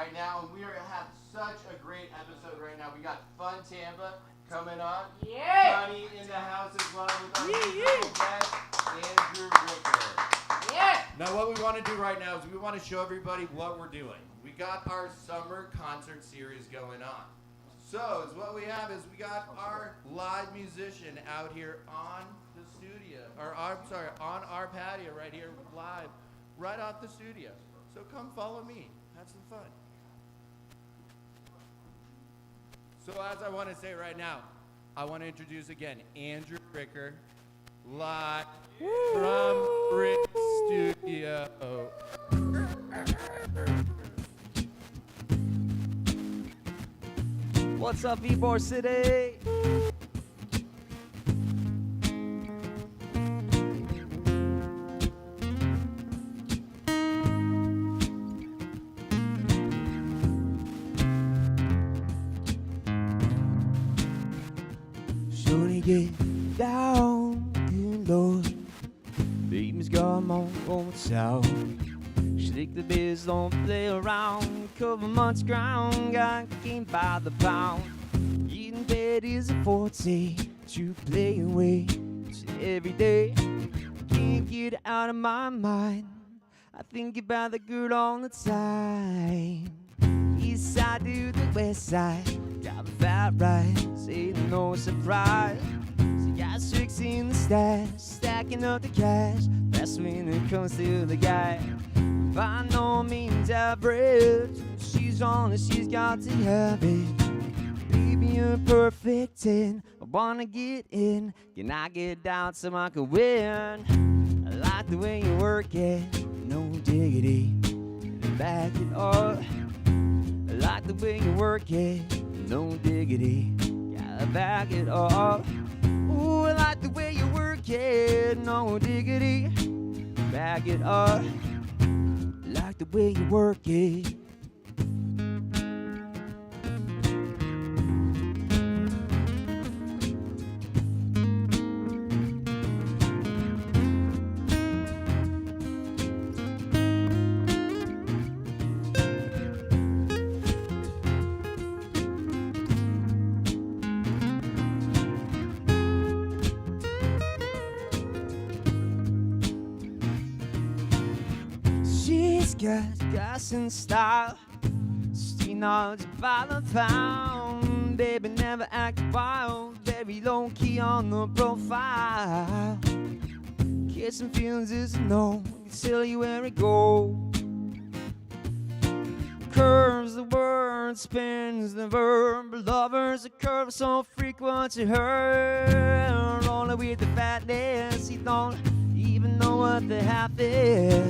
right now, and we are have such a great episode right now. We got Fun Tampa coming on. Yeah. Honey in the house as well with our beautiful guest, Andrew Ricker. Yeah. Now what we want to do right now is we want to show everybody what we're doing. We got our summer concert series going on. So what we have is we got our live musician out here on the studio, on our patio right here live, right off the studio. So come follow me, have some fun. So as I want to say right now, I want to introduce again Andrew Ricker, live from Rick Studio. What's up, Ybor City? Shorty get down and low. Baby's got my own sound. Shake the biz, don't play around. Cover much ground, got game by the pound. Eating bed is a forte, you play away every day. Can't get it out of my mind. I think about the girl all the time. East side to the west side, got a fat rise, ain't no surprise. She got tricks in the stash, stacking up the cash. That's when it comes to the guy. By no means average, she's on it, she's got to have it. Baby, you're perfect 10. I wanna get in, can I get down so I can win? I like the way you work it, no diggity, back it up. I like the way you work it, no diggity, gotta back it up. Ooh, I like the way you work it, no diggity, back it up. Like the way you work it. She's got gas and style. She knows by the pound. Baby never act wild. Very low key on the profile. Kissing feelings is a no. It's silly where it go. Curves the word, spins the verb. Lovers a curve so frequent to her. Rolling with the fatness, he don't even know what the half is.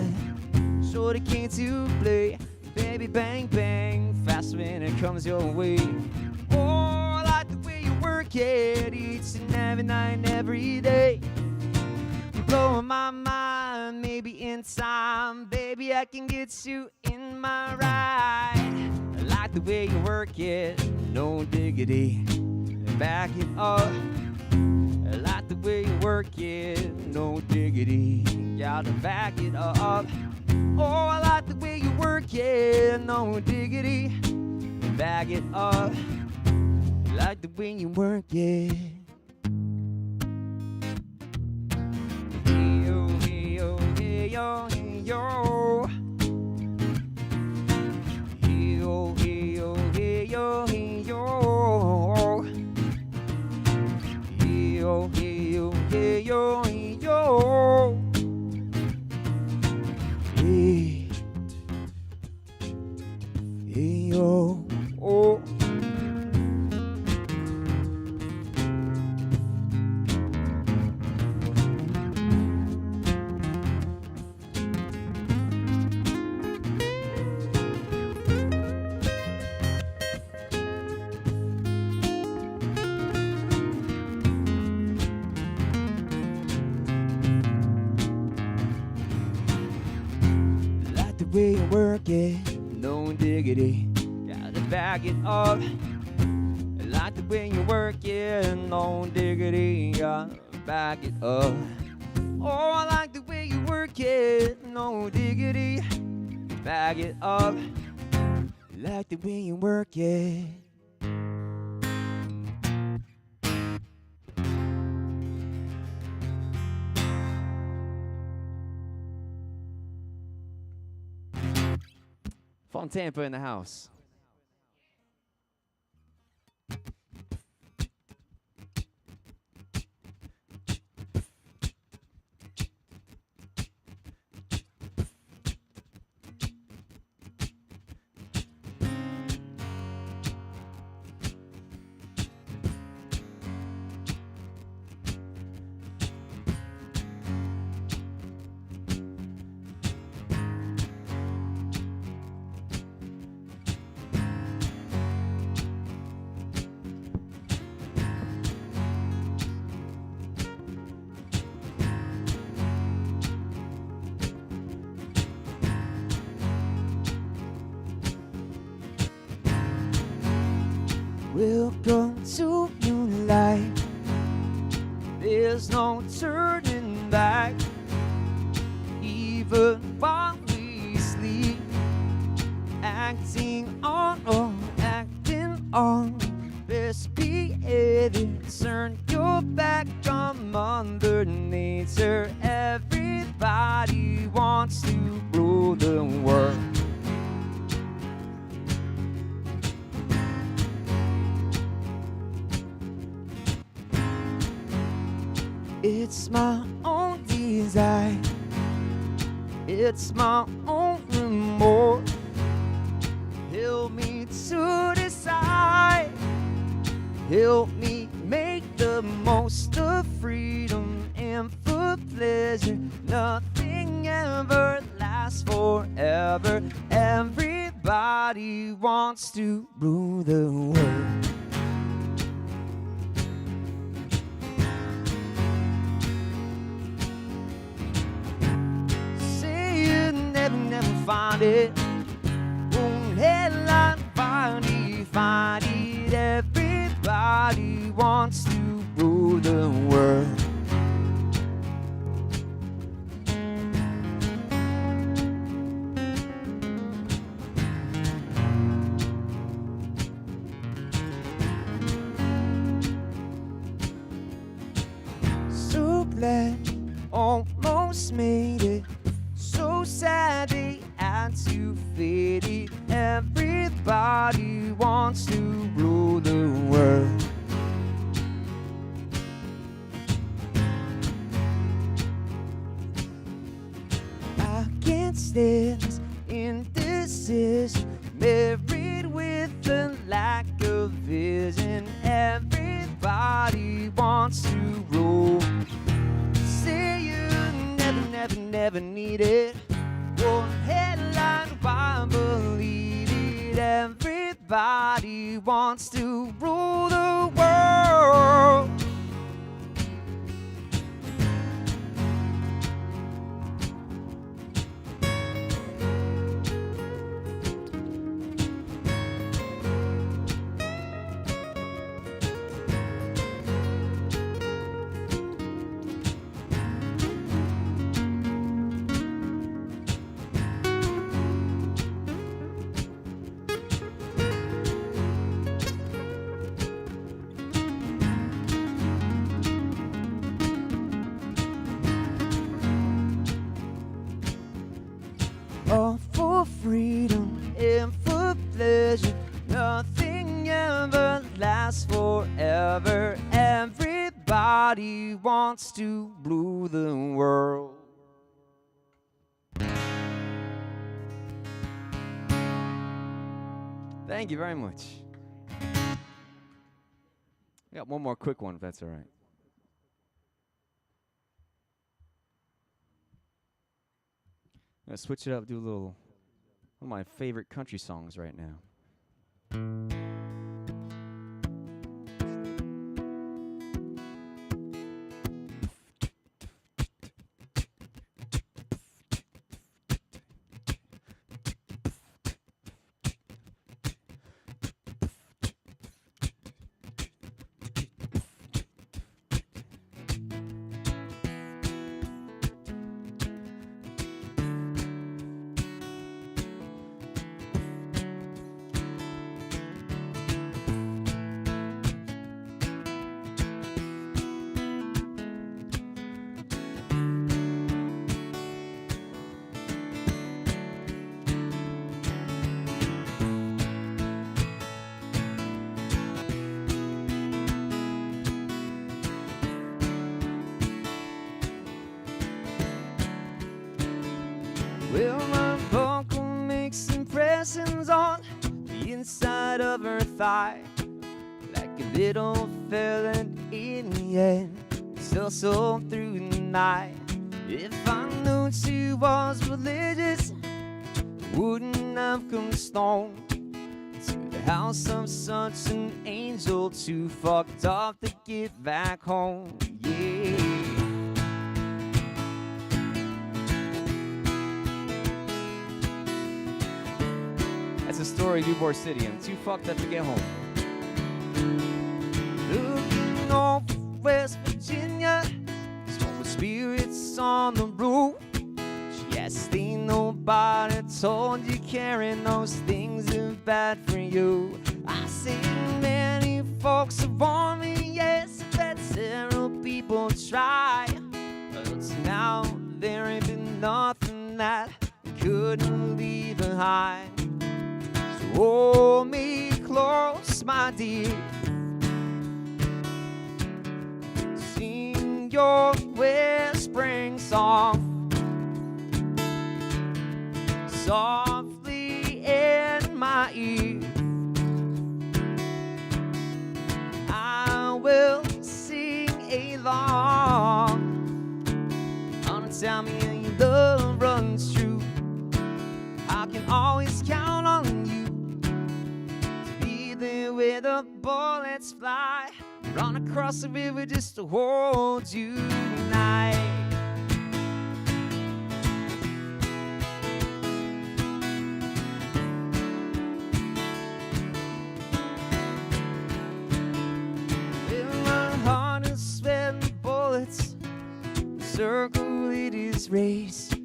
Shorty came to play, baby bang bang, fast when it comes your way. Oh, I like the way you work it, each and every night and every day. You're blowing my mind, maybe in time, baby I can get you in my ride. I like the way you work it, no diggity, back it up. I like the way you work it, no diggity, gotta back it up. Oh, I like the way you work it, no diggity, back it up. I like the way you work it. Hey yo, hey yo, hey yo, hey yo. Hey yo, hey yo, hey yo, hey yo. Hey yo, hey yo, hey yo, hey yo. Hey, hey, oh, oh. Like the way you work it, no diggity, gotta back it up. I like the way you work it, no diggity, gotta back it up. Oh, I like the way you work it, no diggity, back it up. like the way you work it. From Tampa in the house. Welcome to new life. There's no turning back. Even while we sleep, acting on or acting on best behavior. Turn your back on Mother Nature. Everybody wants to rule the world. It's my own desire. It's my own remorse. Help me to decide. Help me make the most of freedom and for pleasure. Nothing ever lasts forever. Everybody wants to rule the world. Never find it. Won't headline find it. Everybody wants to rule the world. So glad, almost made it. So sad they had to fade it. Everybody wants to rule the world. I can't stand this indecision, married with a lack of vision. Everybody wants to rule. Say you never need it. One headline, why believe it? Everybody wants to rule the world. All for freedom and for pleasure. Nothing ever lasts forever. Everybody wants to rule the world. Thank you very much. I got one more quick one, if that's all right. I'm gonna switch it up, do a little, one of my favorite country songs right now. Well, my buckle makes impressions on the inside of her thigh, like a little fella in the end, still so through the night. If I knew she was religious, wouldn't have come stone to the house of such an angel, too fucked up to get back home. Yeah. That's a story of Newport City. I'm too fucked up to get home. Looking over West Virginia, smoking spirits on the roof. Yes, ain't nobody told you carrying those things are bad for you. I see many folks have warned me, yes, that several people try, but now there ain't been nothing that couldn't leave behind. So hold me close, my dear, sing your whispering song softly in my ear. I will sing along. Gonna tell me your love runs true. I can always count on you to be there where the bullets fly. Run across the river just to hold you tonight. Circle it is raised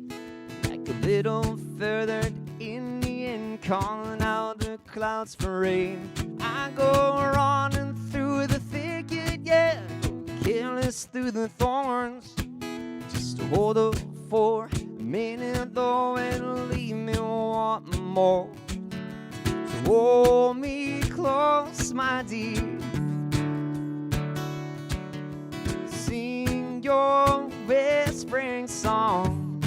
like a little feathered Indian calling out the clouds for rain. I go running through the thicket, yeah, careless through the thorns, just to hold up for a minute though and leave me wanting more. So hold me close, my dear, sing your whispering song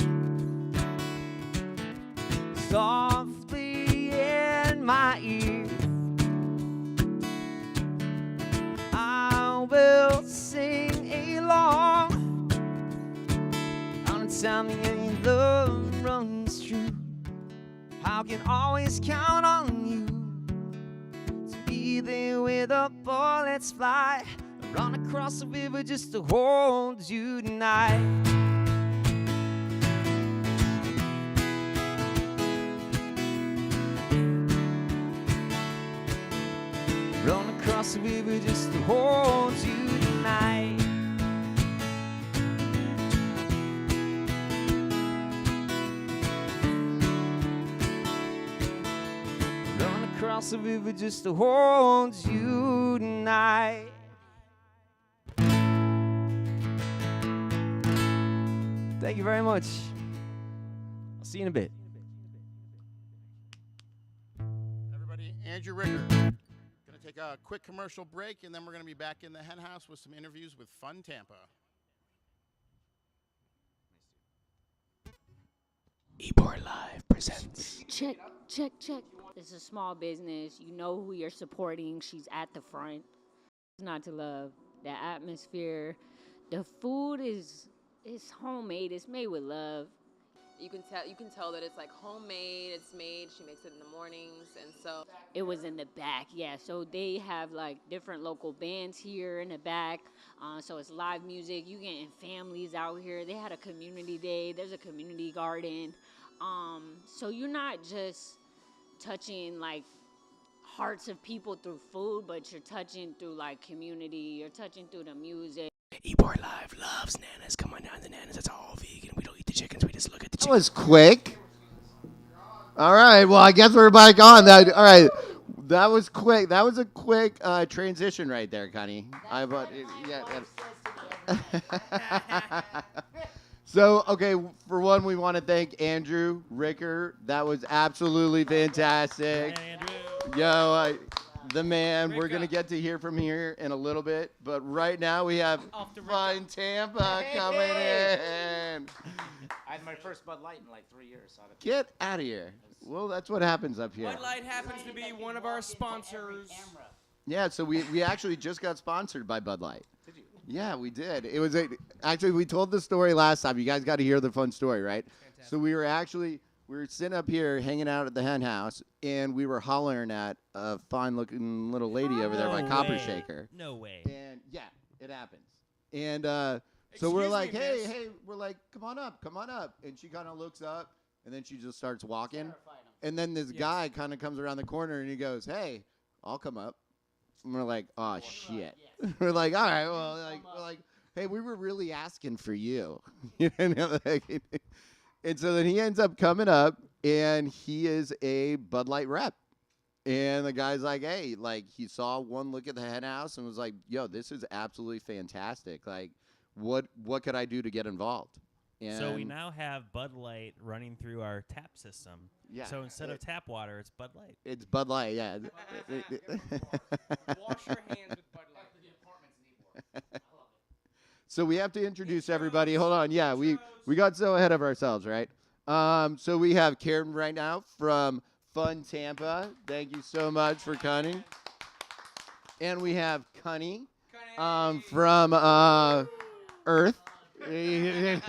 softly in my ear. I will sing along. Don't tell me any love runs true. I can always count on you to be there where the bullets fly. Run across the river just to hold you tonight. Run across the river just to hold you tonight. Run across the river just to hold you tonight. Thank you very much. I'll see you in a bit. Everybody, Andrew Ricker. Going to take a quick commercial break, and then we're going to be back in the hen house with some interviews with Fun Tampa. Ebor Live presents. Check, check, check. It's a small business. You know who you're supporting. She's at the front. It's not to love. The atmosphere. The food is homemade. It's made with love. You can tell that it's like homemade. It's made. She makes it in the mornings, and so It was in the back, yeah. So they have like different local bands here in the back. So it's live music. You getting families out here. They had a community day. There's a community garden. So you're not just touching like hearts of people through food, but you're touching through like community. You're touching through the music. Ebor Live loves nanas. Come on down to nanas. It's all vegan. We don't eat the chickens. We just look at the That chickens. was quick. All right. Well, I guess we're back on. All right. That was quick. That was a quick transition right there, Connie. So, okay, for one, we want to thank Andrew Ricker. That was absolutely fantastic. Hey, Andrew. Yo, the man. We're going to get to hear from here in a little bit. But right now we have Off the Fun Tampa coming in. had my first Bud Light in like 3 years. So Get out of here. Well, that's what happens up here. Bud Light happens to be one of our sponsors. Yeah, so we actually just got sponsored by Bud Light. Did you? Yeah, we did. It was actually we told the story last time. You guys got to hear the fun story, right? Fantastic. So we were sitting up here hanging out at the hen house, and we were hollering at a fine-looking little lady over there by Copper Shaker. No way. And yeah, it happens. And so we're Excuse like, me, hey, miss. hey, we're like, come on up. And she kind of looks up, and then she just starts walking. And then this guy kind of comes around the corner, and he goes, hey, I'll come up. And we're like, oh, shit. We're like, all right, well, we're like, hey, we were really asking for you. You know, like, and so then he ends up coming up, and he is a Bud Light rep. And the guy's like, hey, like, he saw one look at the hen house and was like, yo, this is absolutely fantastic. Like, what could I do to get involved? And So we now have Bud Light running through our tap system. Yeah. So instead of tap water, it's Bud Light. It's Bud Light, yeah. Wash your hands with Bud Light. So we have to introduce everybody. Hold on. Yeah, we got so ahead of ourselves, right? So we have Karen right now from Fun Tampa. Thank you so much for coming. And we have Cunny from Earth. Travis,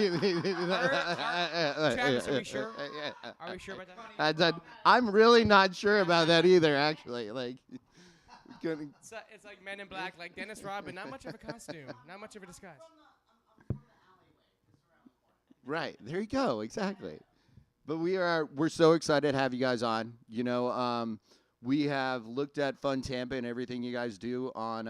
are we sure? Are we sure about that? I'm really not sure about that either, actually. Like, It's like Men in Black, like Dennis Rodman. Not much of a costume. Not much of a disguise. right. There you go. Exactly. But we're so excited to have you guys on. You know, we have looked at Fun Tampa and everything you guys do on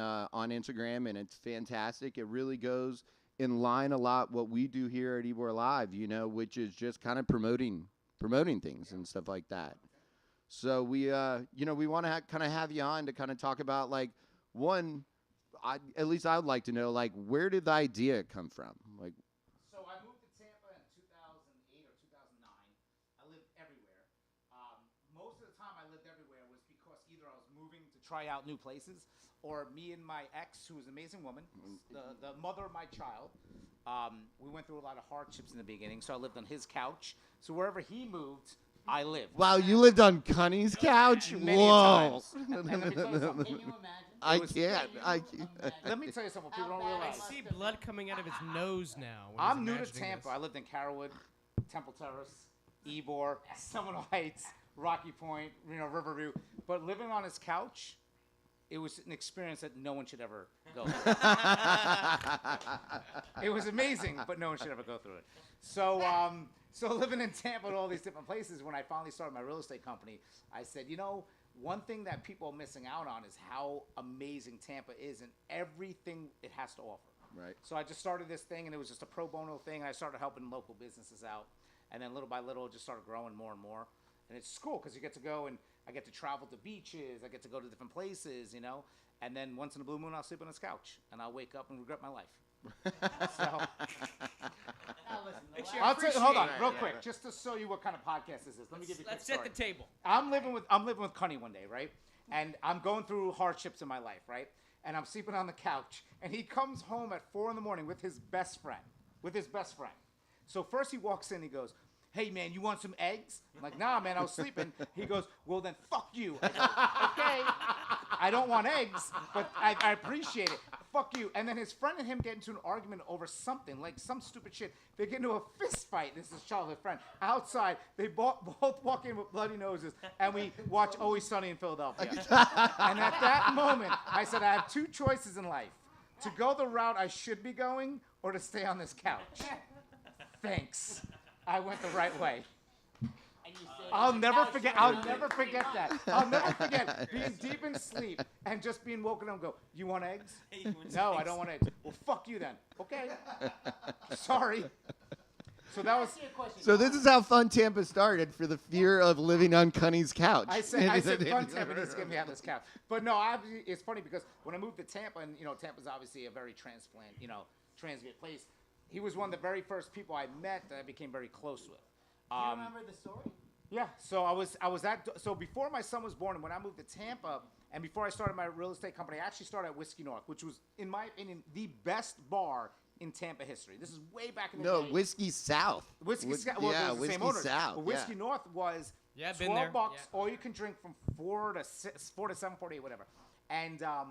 Instagram, and it's fantastic. It really goes in line a lot what we do here at Ybor Live, you know, which is just kind of promoting things and stuff like that. So we we want to kind of have you on to kind of talk about, like, at least I would like to know, like, where did the idea come from? Like, So I moved to Tampa in 2008 or 2009. I lived everywhere. Most of the time I lived everywhere was because either I was moving to try out new places, or me and my ex, who was an amazing woman, the mother of my child, we went through a lot of hardships in the beginning, so I lived on his couch. So wherever he moved, I lived. wow, you lived on Cunny's couch? Many Whoa. times. And let me tell you something. Can you imagine? I It was- can't. Let me tell you something people don't I realize. see blood coming out of his nose now. when I'm he's new to imagining Tampa. this. I lived in Carrollwood, Temple Terrace, Ybor, Seminole Heights, Rocky Point, Riverview. But living on his couch, it was an experience that no one should ever go through. It was amazing, but no one should ever go through it. So, so living in Tampa and all these different places, when I finally started my real estate company, I said, you know, one thing that people are missing out on is how amazing Tampa is and everything it has to offer. Right. So I just started this thing, and it was just a pro bono thing, and I started helping local businesses out. And then little by little, it just started growing more and more. And it's cool because you get to go and I get to travel to beaches. I get to go to different places, you know. And then once in a blue moon, I'll sleep on his couch, and I'll wake up and regret my life. So I'll tell you, hold on, real quick, just to show you what kind of podcast this is. Let me give you a quick Let's set story. the table. I'm living with Cunny one day, right? And I'm going through hardships in my life, right? And I'm sleeping on the couch, and he comes home at 4 a.m. with his best friend. So first he walks in, he goes, "Hey man, you want some eggs?" I'm like, "Nah, man, I was sleeping." He goes, "Well then, fuck you." I said, "Okay, I don't want eggs, but I appreciate it. Fuck you." And then his friend and him get into an argument over something, like some stupid shit. They get into a fist fight. This is his childhood friend. Outside, they both walk in with bloody noses, and we watch Always Sunny in Philadelphia. And at that moment, I said, I have two choices in life: to go the route I should be going, or to stay on this couch. Thanks. I went the right way. I'll never forget that. I'll never forget being deep in sleep and just being woken up and go, "You want eggs?" "No, I don't want eggs." "Well, fuck you then." "Okay." Sorry. So that was. So this is how Fun Tampa started, for the fear of living on Cunny's couch. I said Fun Tampa needs to get me out of this couch. But no, it's funny because when I moved to Tampa, and Tampa's obviously a very transient place. He was one of the very first people I met that I became very close with. Do you remember the story? Yeah, so so before my son was born, and when I moved to Tampa, and before I started my real estate company, I actually started at Whiskey North, which was, in my opinion, the best bar in Tampa history. This is way back in the No, day. Whiskey South. Whiskey Whis- South. Well, yeah, it was the same Whiskey owners. South, But Whiskey yeah. North was Yeah, been 12 there. bucks, Yeah. or you can drink from 4 to 7:48, whatever. And How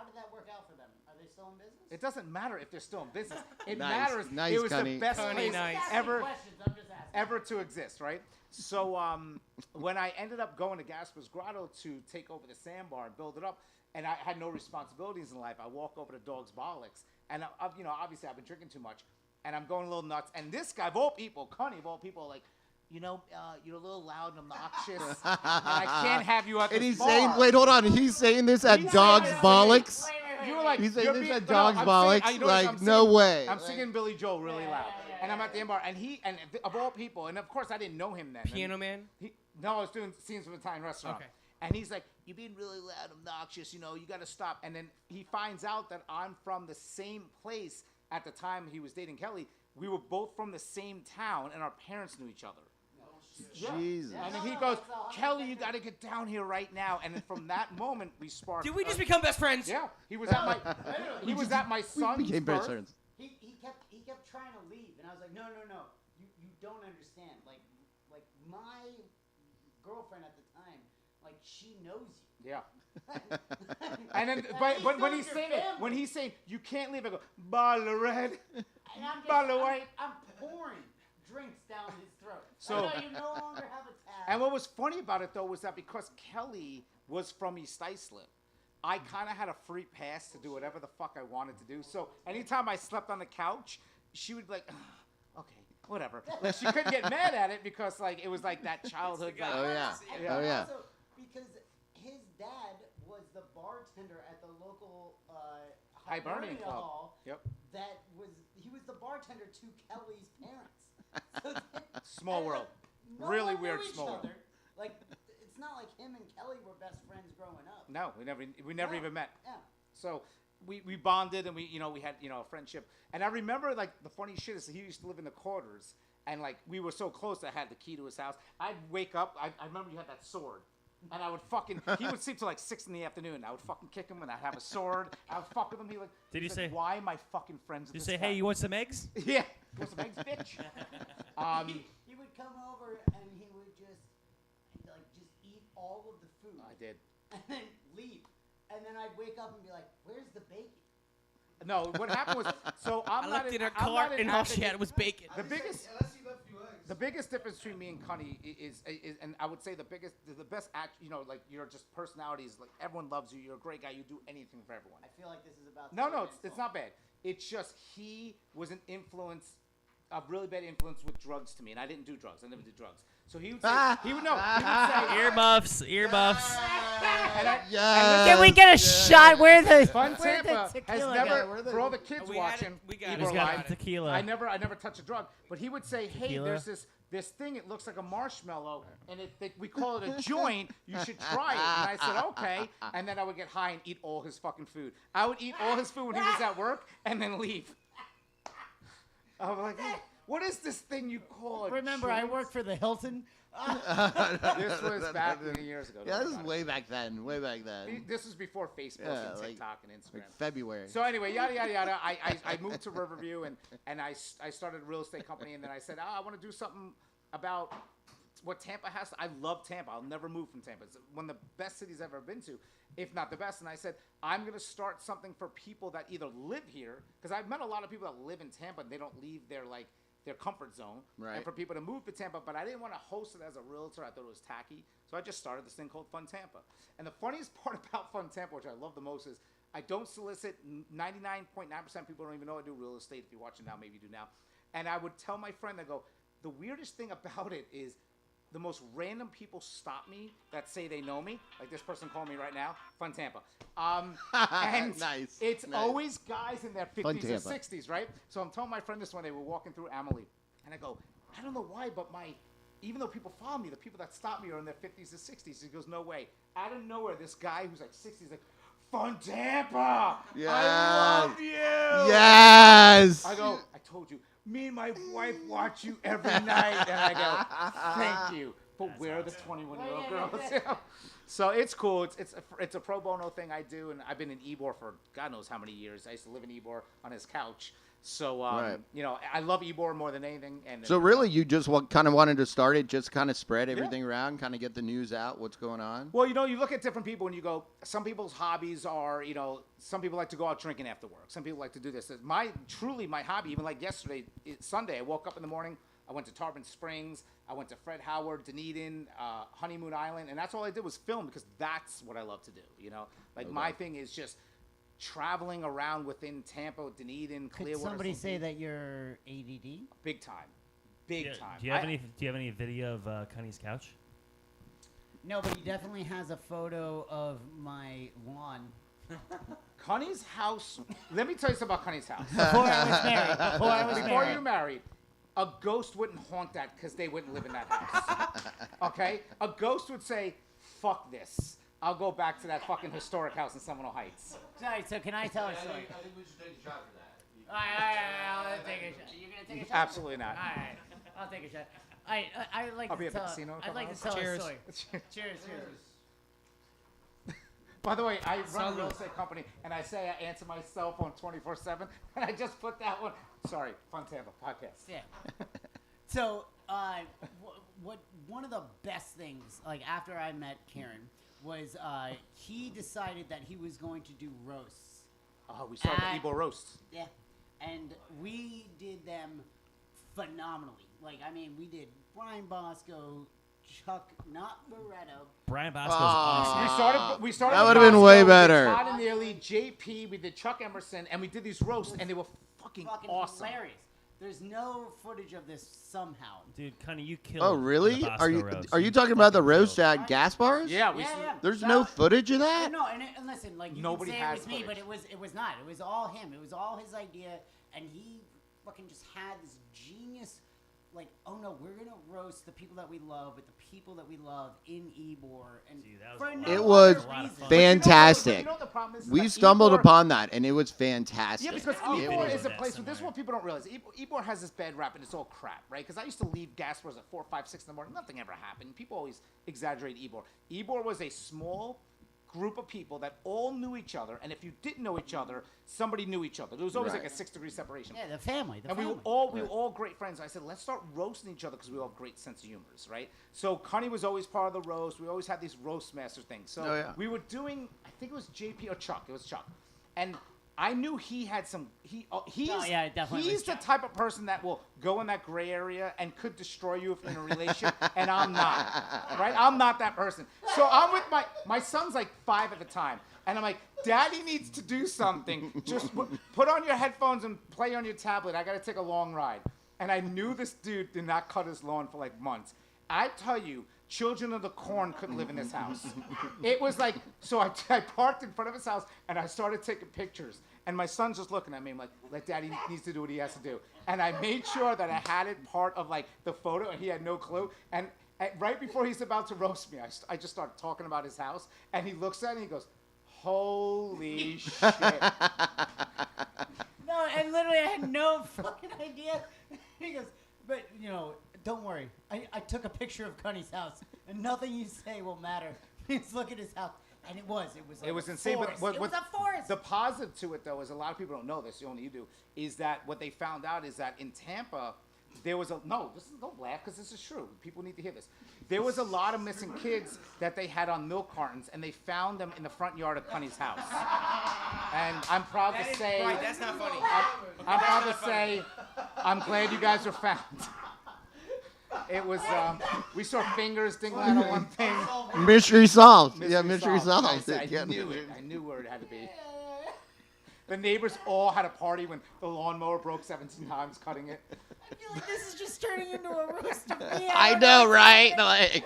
did that work out for them? Are they still in business? it doesn't matter if they're still in business. It Nice. matters. Nice, it was Connie. the best Connie, place nice. ever. Questions, I'm just asking. Ever to exist, right? So when I ended up going to Gaspar's Grotto to take over the sandbar and build it up, and I had no responsibilities in life, I walk over to Dog's Bollocks, and obviously I've been drinking too much, and I'm going a little nuts. And this guy, of all people, Connie, of all people, like, you're a little loud and obnoxious, and I can't have you at And this he's bar. saying, wait, hold on. He's saying this at He's Dog's saying this- Bollocks? You were like, He's saying you're this being- at no, Dog's I'm Bollocks? singing- you know, Like, I'm no singing- way. I'm singing Billy Joel really loud, and I'm at the end bar, and of all people, and of course I didn't know him then. Piano Man. No, I was doing scenes from an Italian restaurant. Okay. And he's like, you're being really loud, obnoxious, you got to stop. And then he finds out that I'm from the same place at the time he was dating Kelly. We were both from the same town, and our parents knew each other. Yeah. Jesus. And then he goes, Kelly, you got to get down here right now. And then from that moment, we sparked. Did we just become best friends? Yeah. He was at my son's We became best birth. friends. He kept trying to leave, and I was like, no. You don't understand. Like my girlfriend at the time, like she knows you. Yeah. And then, but when knows he's your saying it, family. when he's saying you can't leave, I go bottle of red, And bottle of white. I'm pouring drinks down his throat. So- No, you no longer have a tab. And what was funny about it though was that because Kelly was from East Islip, I kind of had a free pass to do whatever the fuck I wanted to do. So anytime I slept on the couch, she would be like, okay, whatever. Like she couldn't get mad at it because like it was like that childhood. Like, Oh, yeah. And Oh, yeah. Also, because his dad was the bartender at the local Hibernian Club. Hall. Yep. He was the bartender to Kelly's parents. So Small and, world. no Really one knew weird each small world. other. Like it's not like him and Kelly were best friends growing up. No, we never Yeah. even met. Yeah. So we bonded and we had a friendship. And I remember like the funny shit is he used to live in the quarters and like we were so close I had the key to his house. I'd wake up, I remember you had that sword. And I would he would sleep till like 6 in the afternoon. I would fucking kick him and I'd have a sword. I would fuck with him. Did you he's say- like, why am I fucking friends with You this say, guy? hey, you want some eggs? Yeah. Want some eggs, bitch? He would come over and he would just eat all of the food. I did. And then leave. And then I'd wake up and be like, "Where's the bacon?" No, what happened was, so I'm I not looked in her I'm not cart an and all she advocate- had was bacon. The biggest, Unless you left a few eggs. the biggest difference between me and Connie is, and I would say the best act, like your just personalities, like everyone loves you. You're a great guy. You do anything for everyone. I feel like this is about. No, it's not bad. It's just he was an influence, a really bad influence with drugs to me, and I didn't do drugs. I never did drugs. So he would say, he would say, Earmuffs, earmuffs. and I- Yes. Can we get a shot? Where the Fun where the Tampa has tequila never, go? for all the kids We had it. watching, We got Ebor it. He's got Live, the tequila. I never touched a drug, but he would say, "Hey, Tequila. there's this thing. It looks like a marshmallow, and we call it a joint. You should try it." And I said, "Okay." And then I would get high and eat all his fucking food. I would eat all his food when he was at work, and then leave. I was like, "Hey, what is this thing you call a Remember, I joint?" work for the Hilton. This was back many years ago. Yeah, Don't this is worry way back then. Way back about it. then. This was before Facebook Yeah, and like- TikTok and Instagram. Like February. So anyway, yada yada yada. I moved to Riverview and I started a real estate company, and then I said, I want to do something about what Tampa has. I love Tampa. I'll never move from Tampa. It's one of the best cities I've ever been to, if not the best. And I said, I'm going to start something for people that either live here, because I've met a lot of people that live in Tampa and they don't leave their comfort zone. Right. And for people to move to Tampa, but I didn't want to host it as a realtor. I thought it was tacky. So I just started this thing called Fun Tampa. And the funniest part about Fun Tampa, which I love the most, is I don't solicit. 99.9% of people don't even know I do real estate. If you're watching now, maybe you do now. And I would tell my friend, I go, the weirdest thing about it is the most random people stop me that say they know me. Like this person calling me right now, Fun Tampa. And Nice, it's nice. always guys in their 50s or Tampa. 60s, right? So I'm telling my friend this when they were walking through Amelie. And I go, I don't know why, but even though people follow me, the people that stop me are in their 50s or 60s. He goes, no way. Out of nowhere, this guy who's like 60 is like, Fun Tampa! Yes. I love you! Yes. I go, I told you, me and my wife watch you every night. And I go, thank you. But where are the 21-year-old girls? So it's cool. It's a pro bono thing I do, and I've been in Ybor for God knows how many years. I used to live in Ybor on his couch. So, Right. you know, I love Ybor more than anything. And So really, you just kind of wanted to start it, just kind of spread everything around, kind of get the news out, what's going on? Well, you know, you look at different people and you go, some people's hobbies are, you know, some people like to go out drinking after work. Some people like to do this. My hobby, even like yesterday, Sunday, I woke up in the morning, I went to Tarpon Springs, I went to Fred Howard, Dunedin, Honeymoon Island, and that's all I did was film because that's what I love to do, you know? Like, my thing is just traveling around within Tampa, Dunedin, Could Clearwater. somebody say that you're ADD? Big time. Big time. Do you have any video of Connie's couch? No, but he definitely has a photo of my lawn. Connie's house. Let me tell you something about Connie's house. Before I was married. Before you were married, a ghost wouldn't haunt that because they wouldn't live in that house. Okay? A ghost would say, fuck this. I'll go back to that fucking historic house in Seminole Heights. Sorry, so can I tell a story? I think we should take a shot for that. All right, I'll take a shot. You gonna take a shot? Absolutely not. All right, I'll take a shot. I like I'll be to at the tell. casino in a I'd couple like to hours. tell Cheers. a story. Cheers. By the way, I run a Salud. real estate company, and I say I answer my cell phone 24/7, and I just put that one. Sorry, Fun Tampa podcast. Yeah. So, what one of the best things, like after I met Karen, was he decided that he was going to do roasts. Oh, we started the Ybor roasts. Yeah, and we did them phenomenally. Like, I mean, we did Brian Bosco, Chuck, not Loretto. Brian Bosco's awesome. We started. That with would've been Bosco, way we did better. Todd and Neely, JP, we did Chuck Emerson, and we did these roasts, and they were fucking awesome. Hilarious. There's no footage of this somehow. Dude, Connie, you killed. Oh, really? the Are Bosco you roast. are you talking about the fucking roast killed. at gas bars? Yeah, Yeah. There's That- no footage of that? No, and listen, like you Nobody can say has it was me, but footage. it was not. It was all him. It was all his idea, and he fucking just had this genius. Like, oh no, we're gonna roast the people that we love with the people that we love in Ybor, and Dude, that was for a lot no It was other reason. fantastic. You know what the problem is? We that stumbled Ybor- upon that, and it was fantastic. Yeah, because It Ybor was. is a That's place. This is somewhere. what people don't realize. Ybor has this bad rap, and it's all crap, right? Because I used to leave gas bars at 4, 5, 6 in the morning. Nothing ever happened. People always exaggerate Ybor. Ybor was a small group of people that all knew each other, and if you didn't know each other, somebody knew each other. There was always like Right. a 6-degree separation. Yeah, the family. The And we family. were all great friends. I said, let's start roasting each other because we all have great sense of humors, right? So Connie was always part of the roast. We always had these roast master things. So Oh, yeah. we were doing, I think it was JP or Chuck. It was Chuck, and I knew he had some. He's yeah, it definitely he's was the Chuck. type of person that will go in that gray area and could destroy you if you're in a relation, and I'm not, right? I'm not that person. So I'm with my son's like 5 at the time, and I'm like, Daddy needs to do something. Just put on your headphones and play on your tablet. I got to take a long ride. And I knew this dude did not cut his lawn for like months. I tell you, Children of the Corn couldn't live in this house. It was like, so I parked in front of his house and I started taking pictures. And my son's just looking at me. I'm like Daddy needs to do what he has to do. And I made sure that I had it part of like the photo, and he had no clue. And right before he's about to roast me, I just started talking about his house. And he looks at it and he goes, holy shit. No, and literally I had no fucking idea. He goes, but you know, don't worry. I took a picture of Connie's house, and nothing you say will matter. Please look at his house. And it was like It was a insane, forest. but it was a forest. The positive to it, though, is a lot of people don't know this. Only you do. Is that what they found out is that in Tampa, there was don't laugh because this is true. People need to hear this. There was a lot of missing kids that they had on milk cartons, and they found them in the front yard of Connie's house. And I'm proud to say, Right, that's not funny. I'm proud to say, I'm glad you guys were found. It was, we saw fingers dingling on one thing. Mystery solved. Yeah, mystery solved. I knew it. I knew where it had to be. The neighbors all had a party when the lawnmower broke 17 times cutting it. I feel like this is just turning into a roast of me. I know, right? Like,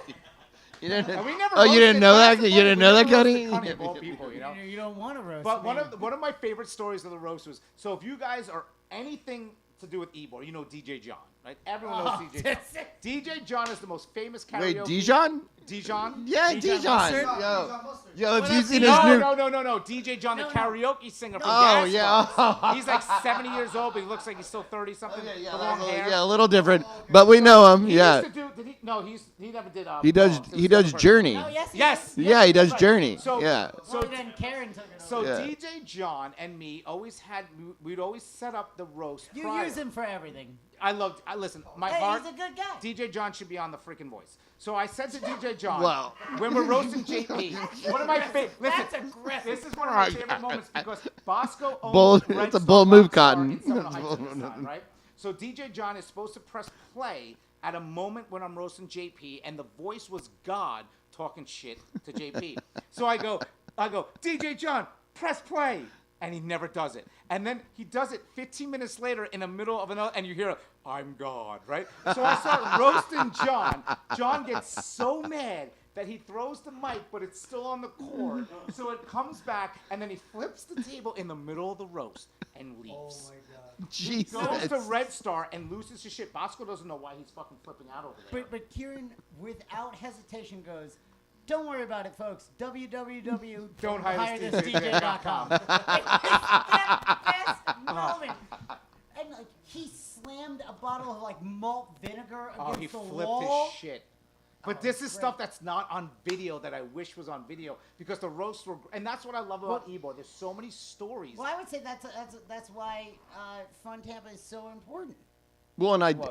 you didn't. And we never Oh, you roasted- didn't know that's that? the You point, didn't we know that, never roasted Cuddy? Connie of all people, you know. You don't want to roast But me. one of my favorite stories of the roast was, so if you guys are anything to do with Ybor, you know DJ John, right? Everyone knows DJ John. DJ John is the most famous karaoke. Wait, Dijon? Dijon? Yeah, Dijon Dijon. Mustard? Yo, have you seen his No, new? no. DJ John, the karaoke singer from Oh, Gas yeah. Bars. He's like 70 years old, but he looks like he's still 30-something. Yeah, the long hair. yeah, a little different, but we know him. He Yeah, used to do, he never did. he does. Poems. It He was does another person. Journey. Oh, yes, Yes. Yeah, he does right. Journey. So, Yeah. So then Karen took it So over. Yeah. DJ John and me always had, we'd always set up the roast You prior. use him for everything. Listen, my Hey, heart. he's a good guy. DJ John should be on the freaking Voice. So I said to DJ John, Wow. when we're roasting JP, one of my favorite. Listen, That's aggressive. this is one of my favorite moments because Bosco owns Bold- Red it's a Star bold move, Rock Star Cotton. in Seminole Heights at this time, right? So DJ John is supposed to press play at a moment when I'm roasting JP, and the voice was God talking shit to JP. So I go, DJ John, press play. And he never does it. And then he does it 15 minutes later in the middle of another, and you hear, I'm God, right? So I start roasting John. John gets so mad that he throws the mic, but it's still on the cord. So it comes back, and then he flips the table in the middle of the roast and leaves. Oh my god. Jesus. Goes to Red Star and loses his shit. Bosco doesn't know why he's fucking flipping out over there. But Kieran, without hesitation, goes, don't worry about it, folks. www.hirethisdj.com. Best moment. And like he slammed a bottle of like malt vinegar Oh, against he the flipped wall. his shit. But Oh, this is great. stuff that's not on video that I wish was on video because the roasts were, and that's what I love about Ebor. There's so many stories. Well, I would say that's why Fun Tampa is so important. Well, and Well,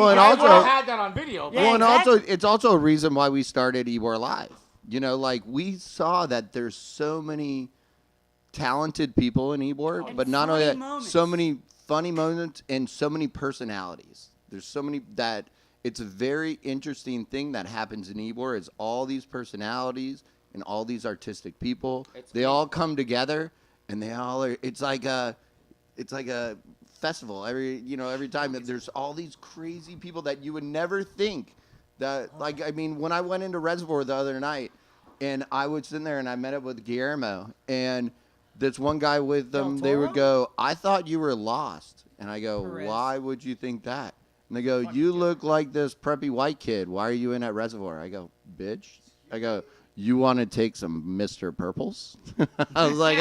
and I also, would have had that on video. Yeah, well, and exactly. also, it's also a reason why we started Ebor Live. You know, like we saw that there's so many talented people in Ebor, And but not only that, funny moments. so many funny moments and so many personalities. There's so many that it's a very interesting thing that happens in Ebor is all these personalities and all these artistic people. They all come together and they all are. It's like a festival every time that there's all these crazy people that you would never think that when I went into Reservoir the other night and I was in there and I met up with Guillermo and this one guy with them, they would go, I thought you were lost. And I go, Perez. why would you think that? And they go, you look like this preppy white kid. Why are you in at Reservoir? I go, bitch. I go, you want to take some Mr. Purples? I was like,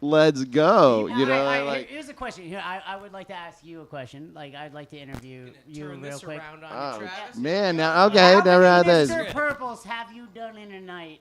let's go. You know, Here's a question. Here, I would like to ask you a question. Like, I'd like to interview you Turn real this quick. around on Oh, you, Travis. man. Now, okay. How Now many this. Mr. Purples have you done in a night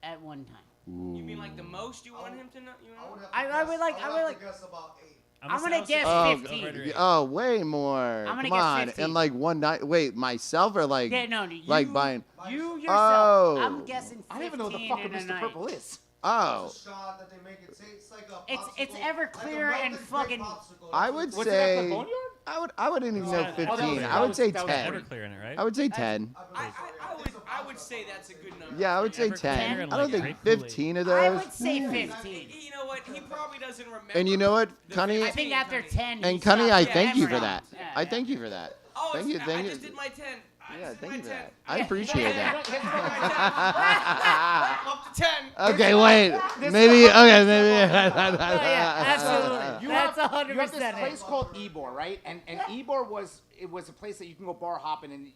at one time? You mean like the most you want him to know? You know? I would like. guess about 8. I'm gonna guess Oh, 15. oh, way more. I'm gonna Come guess on. 15. And like one night. Wait, myself or like Yeah, no, you, like buying? you yourself. Oh. I'm guessing 15 I don't even know what the fuck a in a Mr. night. Purple is. Oh, Shot that they make it say it's like a It's popsicle, Everclear like a and melted fucking- grape popsicle. I would Was it at the say. Boneyard? I wouldn't even know that 15. was- I would say that was 10. Everclear in it, right? I would say 10. I would say that's a good number. Yeah, I would say Everclear 10. and I don't like think grape 15 of I those. would say 15. You know what? He probably doesn't remember. And you know what, the Connie? I think after 10. And he Connie, stopped I the thank you for camera. that. Yeah, I yeah. thank you for that. Oh, Thank you, I thank just you. did my 10. Yeah, thank you for that. 10. I appreciate that. Up to 10. Okay, wait. Maybe. Okay, maybe. Yeah, absolutely. You That's have 100% this place called Ebor, right? And Ebor was a place that you can go bar hopping, and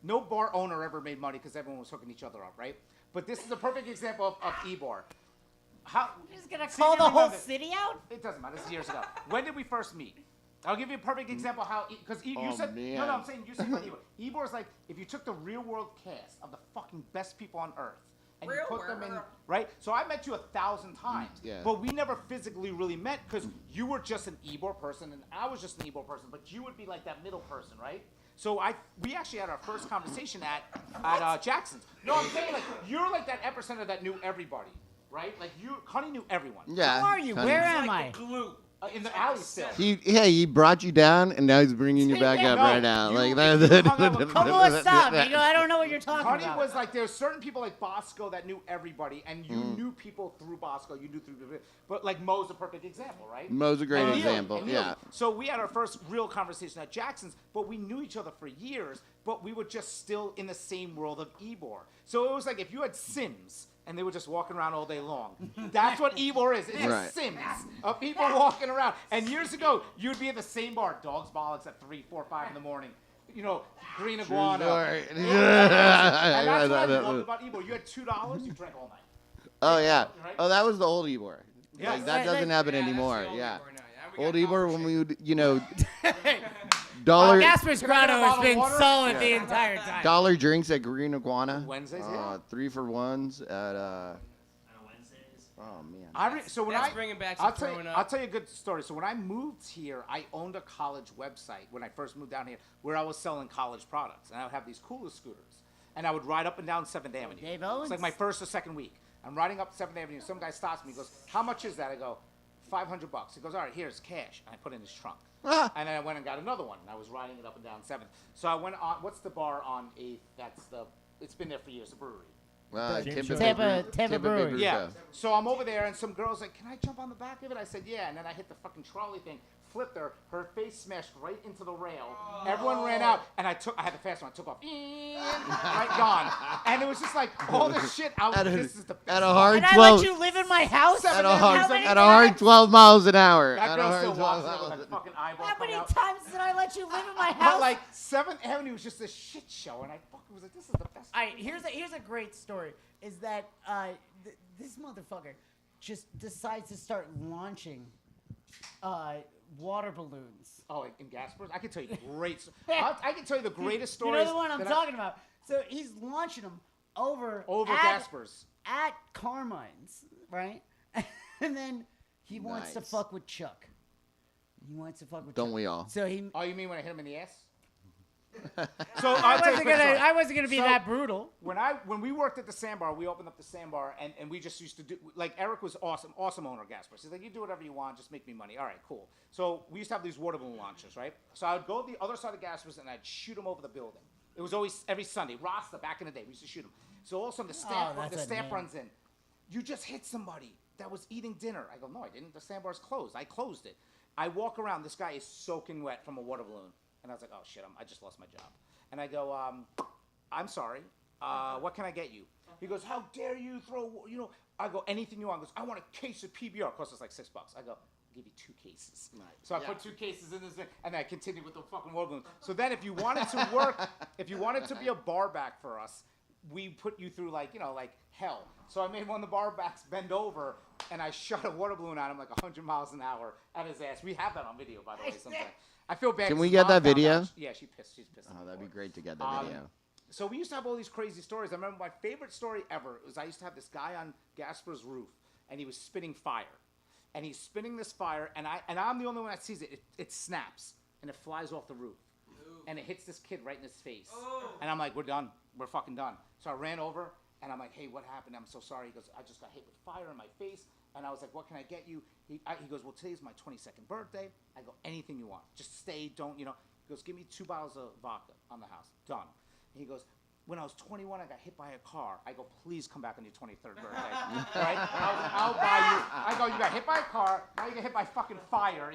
no bar owner ever made money because everyone was hooking each other up, right? But this is a perfect example of Ebor. How? You're just gonna See, call you the whole remember- city out? It doesn't matter. This is years ago. When did we first meet? I'll give you a perfect example how because you Oh, said man. no. I'm saying you said about Ebor. Ebor is like if you took the real world cast of the fucking best people on earth and you Real put them in world. right. So I met you 1,000 times, Yeah. but we never physically really met because you were just an Ebor person and I was just an Ebor person, but you would be like that middle person, right? So we actually had our first conversation at Jackson's. No, I'm saying like you're like that epicenter that knew everybody, right? Like Connie knew everyone. Yeah. Who are you? Connie. Where It's am like I? the glue. In the alley still. He brought you down, and now he's bringing you back up No, right now. you- Like you that. hung out with Come on, stop. You know, I don't know what you're talking Connie about. was like, there's certain people like Bosco that knew everybody, and you knew people through Bosco. You knew through, but like Mo's a perfect example, right? Mo's a great And Neil, example. and Neil. Yeah. So we had our first real conversation at Jackson's, but we knew each other for years, but we were just still in the same world of Ebor. So it was like if you had Sims. And they were just walking around all day long. That's what Ebor is. It's Right. just Sims of people walking around. And years ago, you'd be at the same bar, Dogs Bollocks at 3, 4, 5 in the morning. green iguana. Sure. And that's what I loved about Ybor. You had $2, you drank all night. Oh yeah. Right? Oh, that was the old Ybor. Yeah. Like that doesn't happen anymore. Yeah. Old Ybor Ybor when we would, dollar Gasper's Grotto has been water? solid the entire time. dollar drinks at Green Iguana. Wednesdays, yeah. 3 for 1s at On Wednesdays. Oh man. So when That's bringing back some throwing up. I'll tell you a good story. So when I moved here, I owned a college website when I first moved down here where I was selling college products. And I would have these cooler scooters. And I would ride up and down 7th Avenue. Dave Owens? It's like my first or second week. I'm riding up 7th Avenue. Some guy stops me. He goes, how much is that? I go, $500. He goes, all right, here's cash. And I put it in his trunk. And then I went and got another one. And I was riding it up and down 7th. So I went on, what's the bar on 8th? It's been there for years, the brewery. Tampa Brewery. Yeah. So I'm over there, and some girl's like, "Can I jump on the back of it?" I said, "Yeah." And then I hit the fucking trolley thing, flipped her. Her face smashed right into the rail. Everyone ran out, and I had the fast one. I took off, right gone. And it was just like all this shit. This is the best. At a hard And I 12. let you live in my house? At a How many hard 12 miles an hour. That At a girl hard still 12 walks miles with like fucking eyeball How coming many out. times did I let you live in my But house? like 7th Avenue was just a shit show, and I fucking was like, "This is the best." Here's a great story. Is that this motherfucker just decides to start launching water balloons. Oh, in Gaspers, I can tell you great. I can tell you the greatest stories. You know the one I'm talking about. So he's launching them over Gaspers at Carmine's, right? And then he wants to fuck with Chuck. He wants to fuck with. Don't Chuck. we all? So he. Oh, you mean when I hit him in the ass? So I wasn't gonna be that brutal. When we worked at the Sandbar, we opened up the Sandbar, and we just used to do, like, Eric was awesome owner of Gaspers. He's like, you do whatever you want, just make me money. All right, cool. So we used to have these water balloon launchers, right? So I would go to the other side of Gaspers and I'd shoot them over the building. It was always every Sunday. Rasta back in the day, we used to shoot them. So all of a sudden the staff runs in. You just hit somebody that was eating dinner. I go, no, I didn't. The Sandbar's closed. I closed it. I walk around. This guy is soaking wet from a water balloon. And I was like, oh, shit, I just lost my job. And I go, I'm sorry. What can I get you? He goes, how dare you throw, I go, anything you want. He goes, I want a case of PBR. It costs us like $6. I go, I'll give you 2 cases. Nice. So I put 2 cases in this thing, and then I continued with the fucking water balloon. So then if you wanted to work, if you wanted to be a bar back for us, we put you through like hell. So I made one of the bar backs bend over, and I shot a water balloon at him like 100 miles an hour at his ass. We have that on video, by the way, sometime. I feel bad. Can 'cause we his get mom that found video? out. Yeah, she's pissed. Oh, that'd be great to get that video. So we used to have all these crazy stories. I remember my favorite story ever was I used to have this guy on Gasper's roof, and he was spitting fire. And he's spinning this fire, and I'm the only one that sees it. It snaps, and it flies off the roof. And it hits this kid right in his face. And I'm like, we're done. We're fucking done. So I ran over, and I'm like, hey, what happened? I'm so sorry. He goes, I just got hit with fire in my face. And I was like, what can I get you? He goes, well, today's my 22nd birthday. I go, anything you want. Just stay, don't. He goes, give me 2 bottles of vodka on the house. Done. And he goes, when I was 21, I got hit by a car. I go, please come back on your 23rd birthday. Right? I'll buy you. I go, you got hit by a car. Now you get hit by fucking fire,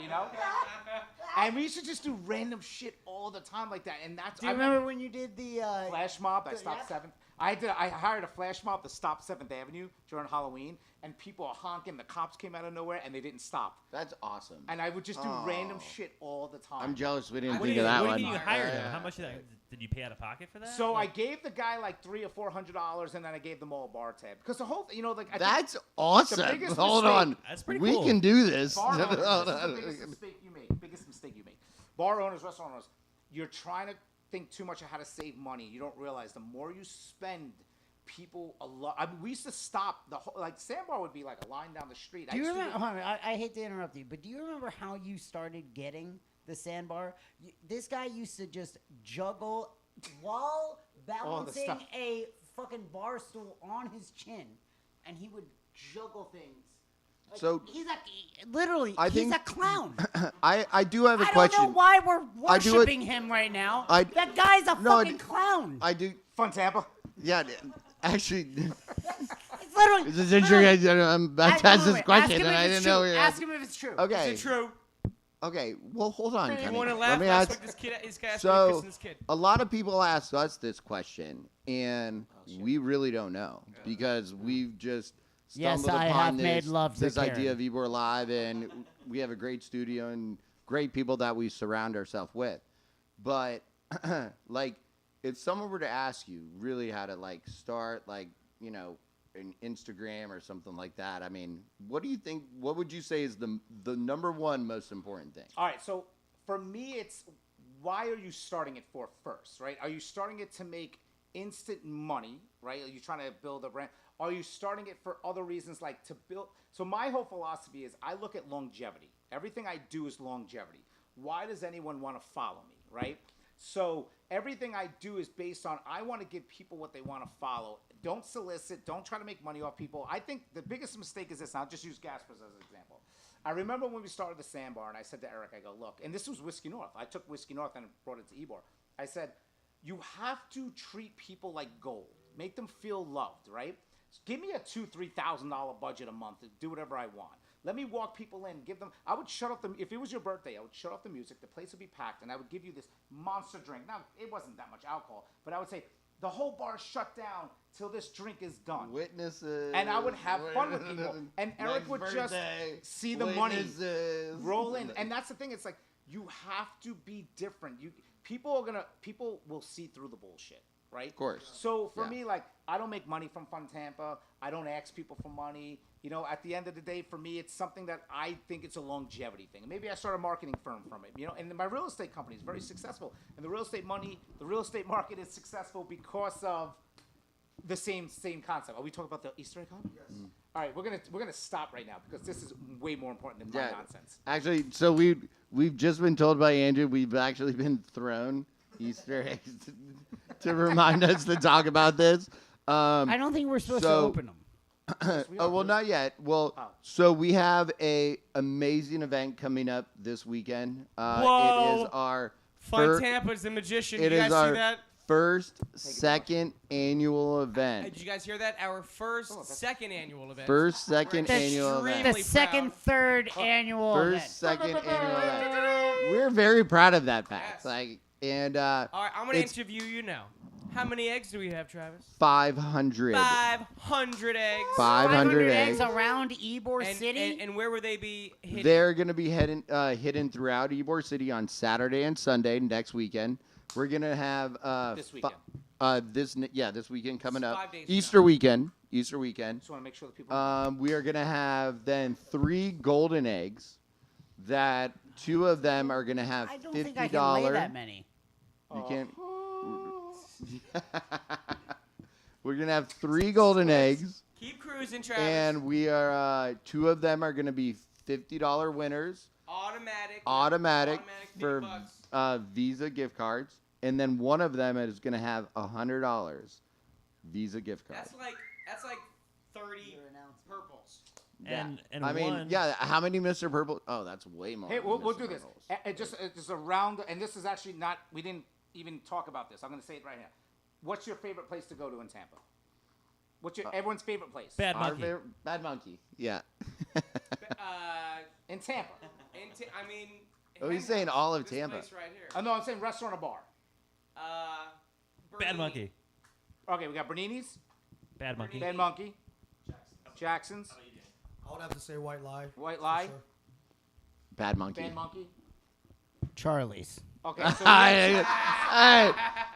And we used to just do random shit all the time like that. And that's. Do you remember when you did the flash mob? I stopped 7th. I hired a flash mob to stop 7th Avenue during Halloween, and people are honking. The cops came out of nowhere, and they didn't stop. That's awesome. And I would just do random shit all the time. I'm jealous we didn't think of that one. What did you hire them? How much did you pay out of pocket for that? So I gave the guy like $300 or $400, and then I gave them all a bar tab because the whole, that's awesome. Hold on, that's pretty we cool. can do this. Bar owners, this is the biggest mistake you make. Biggest mistake you make. Bar owners, restaurant owners, you're trying to think too much of how to save money. You don't realize the more you spend. People a lot. I mean, we used to stop the whole, Sandbar would be like a line down the street. Do you remember? I hate to interrupt you, but do you remember how you started getting the Sandbar? This guy used to just juggle while balancing a fucking bar stool on his chin, and he would juggle things. So he's he's a clown. I do have a question. I don't know why we're worshiping him right now. That guy's a fucking clown. I do. Fun Tampa. Yeah, actually. It's literally. This is interesting. I'm about to ask this question, and I didn't know. Ask him if it's true. Okay. Is it true? Okay. Well, hold on, You Kenny. want to laugh? Let me Ask ask. this kid. This guy asked me to So, kiss this kid. a lot of people ask us this question, and we really don't know because we've just stumbled I upon have made love to this Karen. idea of Ybor Live, and we have a great studio and great people that we surround ourselves with. But like, if someone were to ask you really how to like start like an Instagram or something like that, I mean, what do you think? What would you say is the number one most important thing? All right, so for me, it's why are you starting it for first, right? Are you starting it to make instant money, right? Are you trying to build a brand? Are you starting it for other reasons, like to build? So my whole philosophy is I look at longevity. Everything I do is longevity. Why does anyone want to follow me, right? So everything I do is based on I want to give people what they want to follow. Don't solicit. Don't try to make money off people. I think the biggest mistake is this. And I'll just use Gaspers as an example. I remember when we started the Sandbar, and I said to Eric, I go, look, and this was Whiskey North. I took Whiskey North and brought it to Ybor. I said, you have to treat people like gold. Make them feel loved, right? Give me a $2,000-$3,000 budget a month to do whatever I want. Let me walk people in, give them. I would shut off if it was your birthday, I would shut off the music. The place would be packed, and I would give you this monster drink. Now, it wasn't that much alcohol, but I would say the whole bar shut down till this drink is done. Witnesses. And I would have fun with people. And Eric would just see the money roll in. And that's the thing. It's like you have to be different. People will see through the bullshit. Right? Of course. So for me, like, I don't make money from Fun Tampa. I don't ask people for money. At the end of the day, for me, it's something that I think it's a longevity thing. Maybe I start a marketing firm from it. And my real estate company is very successful. And the real estate market is successful because of the same concept. Are we talking about the Easter egg hunt? Yes. All right, we're gonna stop right now because this is way more important than my nonsense. Actually, so we've just been told by Andrew we've actually been thrown Easter eggs to remind us to talk about this. I don't think we're supposed to open them. Oh, well, not yet. Well, so we have a amazing event coming up this weekend. Whoa. It is our Fun Tampa's the magician. It Did you is guys see our that? second annual event. Did you guys hear that? Our second annual event. Second annual event. The second, third annual event. Second annual event. We're very proud of that, Pat. Yes. All right, I'm gonna interview you now. How many eggs do we have, Travis? 500. 500 eggs. 500 eggs around Ybor City. And where will they be hidden? They're going to be hidden throughout Ybor City on Saturday and Sunday next weekend. We're going to have this weekend. This weekend coming up. 5 days Easter weekend. Just want to make sure the people. We are going to have then 3 golden eggs. That 2 of them are going to have $50. I don't think I can lay that many. You can't. We're gonna have 3 golden eggs. Keep cruising, Travis. And we are 2 of them are gonna be $50 winners. Automatic for Visa gift cards, and then one of them is gonna have $100 Visa gift card. That's like 30 purples. And I mean, how many Mr. Purple? Oh, that's way more. Hey, we'll do this. Just a round, and this is actually not. We didn't even talk about this. I'm going to say it right now. What's your favorite place to go to in Tampa? What's your everyone's favorite place? Bad Monkey. Bad Monkey. Yeah. In Tampa. He's saying all of Tampa. Place right here. No, I'm saying restaurant or bar. Bad Monkey. Okay, we got Bernini's. Bad Monkey. Bad Monkey. Jackson's. I would have to say White Lie. White Lie. Sure. Bad Monkey. Bad Monkey. Charlie's. Okay. So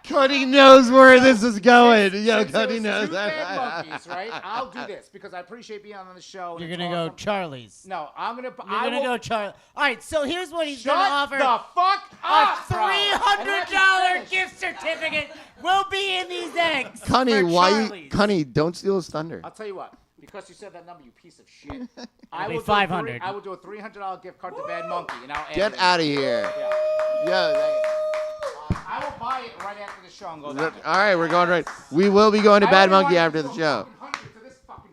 Cuddy knows where this is going. Cuddy knows. 2 Bad Monkeys, right? I'll do this because I appreciate being on the show. You're gonna go Charlie's. No, I'm gonna. You're gonna go Charlie. All right. So here's what he's Shut gonna offer. the fuck up, A $300 gift certificate will be in these eggs. Cunny, don't steal his thunder. I'll tell you what. Because you said that number, you piece of shit. I will 500. I will do a $300 gift card to Bad Monkey, and I'll Get out of here. I will buy it right after the show and go. All right, we're going right. We will be going to Bad Monkey after the show.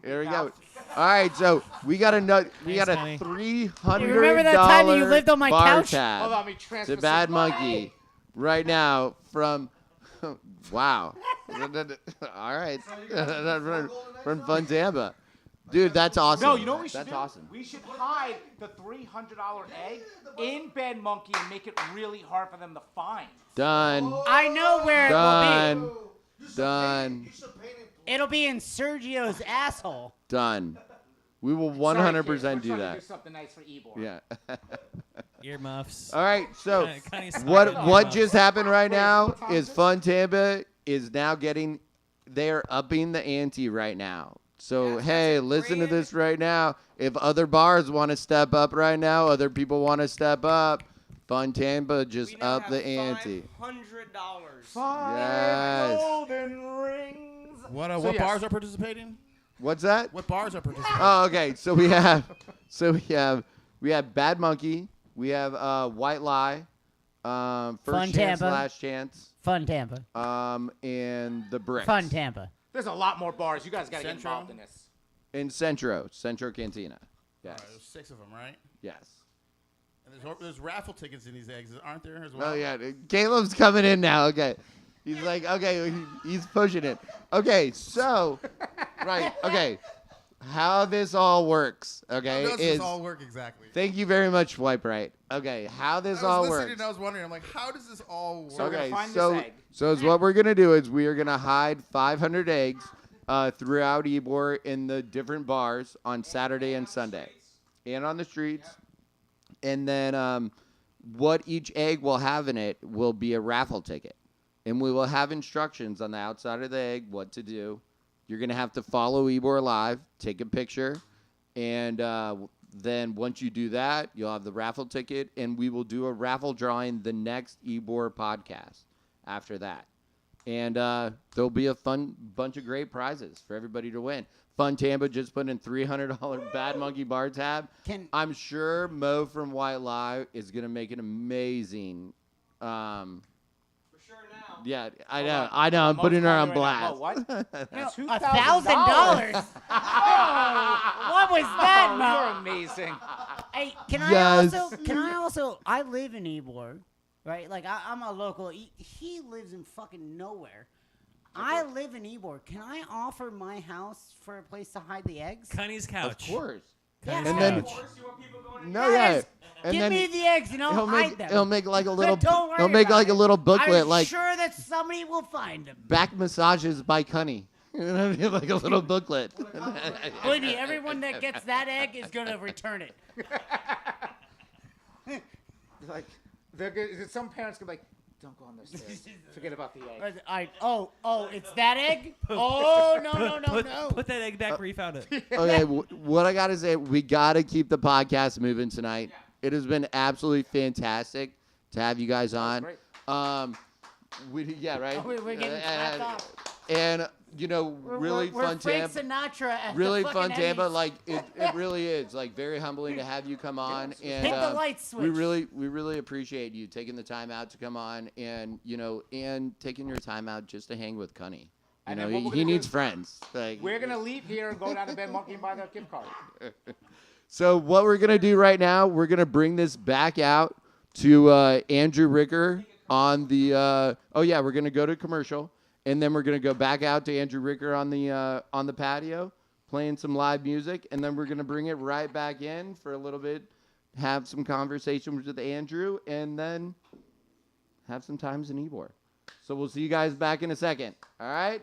Here we go. All right, so we got a $300 remember that time that you lived on my bar couch? tab Hold on, let me transfer to Bad some Monkey right now from. Wow. All right. From Fun Tampa. Dude, that's awesome. No, you know what we should That's do? awesome. We should hide the $300 egg in Bad Monkey and make it really hard for them to find. Done. I know where it will be. Done. It'll be in Sergio's asshole. Done. We will 100% Sorry, kids, we're do trying to that. do something nice for Ybor. Yeah. Earmuffs. All right, so Connie's what smiling. what just happened right Wait, now what time is is it? Fun Tampa is now they're upping the ante right now. So hey, listen to this right now. If other bars want to step up right now, other people want to step up. Fun Tampa just up the ante. $500. Yes. Golden rings. What So what yes. bars are participating? What's that? What bars are participating? Oh, okay. So we have Bad Monkey. We have White Lie. First Fun Chance, Tampa. Last Chance. Fun Tampa. And the Bricks. Fun Tampa. There's a lot more bars. You guys got to get Centro? involved in this. In Centro Cantina. Yes. All right, there's 6 of them, right? Yes. And there's raffle tickets in these eggs, aren't there as well? Oh yeah, Caleb's coming in now. Okay, he's like, okay, he's pushing it. Okay, so, right, okay, how this all works, okay, How does is this all work exactly? thank you very much, Swipe Right. Okay, how this I all was listening works. and I was wondering, I'm like, how does this all work? So we're gonna Okay, find so this egg. so is what we're gonna do is we are gonna hide 500 eggs throughout Ybor in the different bars on Saturday and Sunday, and on the streets, and then what each egg will have in it will be a raffle ticket, and we will have instructions on the outside of the egg what to do. You're gonna have to follow Ybor Live, take a picture, and then once you do that, you'll have the raffle ticket, and we will do a raffle drawing the next Ybor podcast after that. And there'll be a fun bunch of great prizes for everybody to win. Fun Tampa just put in $300 Bad Monkey bar tab. I'm sure Mo from White Lie is going to make an amazing. For sure now. Yeah, I know. I'm Mo's putting her on calling right now. blast. Mo, what? $1,000. What was that, Mo? You're amazing. Hey, can Yes. I also? I live in Ybor, right? Like I'm a local. He lives in fucking nowhere. I live in Ybor. Can I offer my house for a place to hide the eggs? Connie's couch. Of course. Yeah. And then, no, yeah. Yes. And Give then me the eggs and I'll hide them. he'll make like a little. Don't worry He'll make about like a it. little booklet, I'm like sure that somebody will find them. back massages by Cunny. Like a little booklet. Believe me, everyone that gets that egg is gonna return it. Like, some parents could be like, don't go on those stairs. Forget about the egg. Oh, it's that egg? Oh, no. Put that egg back where you found it. Okay, what I gotta say, we gotta keep the podcast moving tonight. It has been absolutely fantastic to have you guys on. Great. Right. We're getting clapped off. And really we're fun Frank Tampa. Sinatra at Really the fun fucking Tampa. Emmys. Like it really is. Like very humbling to have you come on. And Hit the light switch. we really appreciate you taking the time out to come on, and and taking your time out just to hang with Cunny. And then what we're He gonna needs do- friends. Like We're going to leave here and go down to Bad Monkey and buy that gift card. So what we're gonna do right now, we're gonna bring this back out to Andrew Ricker on the. We're gonna go to commercial, and then we're gonna go back out to Andrew Ricker on the patio, playing some live music, and then we're gonna bring it right back in for a little bit, have some conversations with Andrew, and then have some times in Ybor. So we'll see you guys back in a second. All right,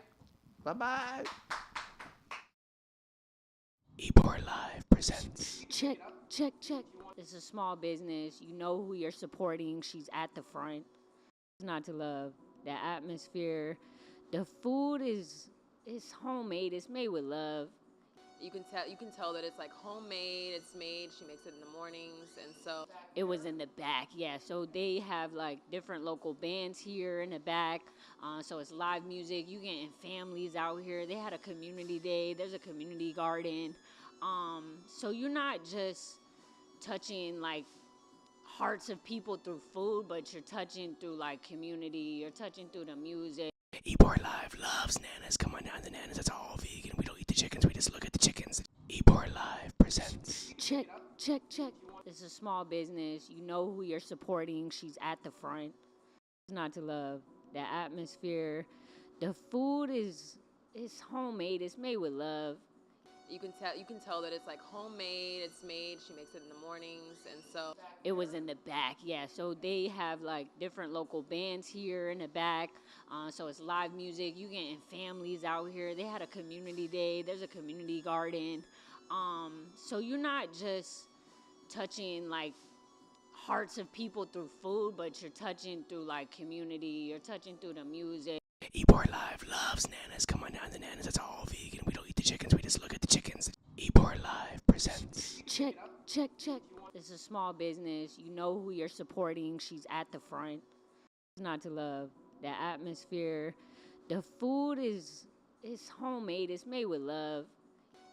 bye. Ybor Live presents. Check. It's a small business. You know who you're supporting. She's at the front. It's not to love. The atmosphere. The food is homemade. It's made with love. You can tell that it's like homemade. It's made. She makes it in the mornings, and so It was in the back, yeah. So they have like different local bands here in the back. So it's live music. You getting families out here. They had a community day. There's a community garden. So you're not just touching like hearts of people through food, but you're touching through like community. You're touching through the music. Ybor Live loves nanas. Come on down to nanas. That's all vegan. We don't eat the chickens. We just look at the chickens. Ybor Live presents. Check. It's a small business. You know who you're supporting. She's at the front. It's not to love. The atmosphere. The food is homemade. It's made with love. you can tell that it's like homemade. It's made. She makes it in the mornings, and so It was in the back, yeah. So they have like different local bands here in the back. So it's live music. You getting families out here. They had a community day. There's a community garden. So you're not just touching like hearts of people through food, but you're touching through like community. You're touching through the music. Ebor Live loves nanas. Come on down, the nanas. It's all vegan. We don't eat the chickens. We just look at the chickens. Ebor Live presents. Check, check, check. It's a small business. You know who you're supporting. She's at the front. It's not to love. The atmosphere, the food is homemade. It's made with love.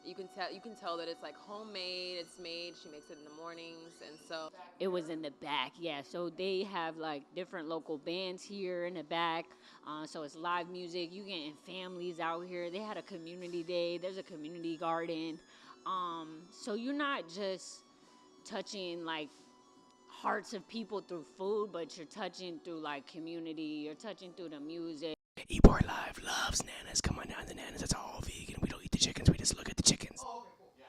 You can tell that it's like homemade. It's made. She makes it in the mornings, and so it was in the back, yeah. So they have like different local bands here in the back. So it's live music. You getting families out here. They had a community day. There's a community garden. So you're not just touching like hearts of people through food, but you're touching through like community. You're touching through the music. Ebor Live loves nanas. Come on down, the nanas. It's all vegan. We don't eat the chickens. We just look at the chickens. Oh, okay, cool. Yeah.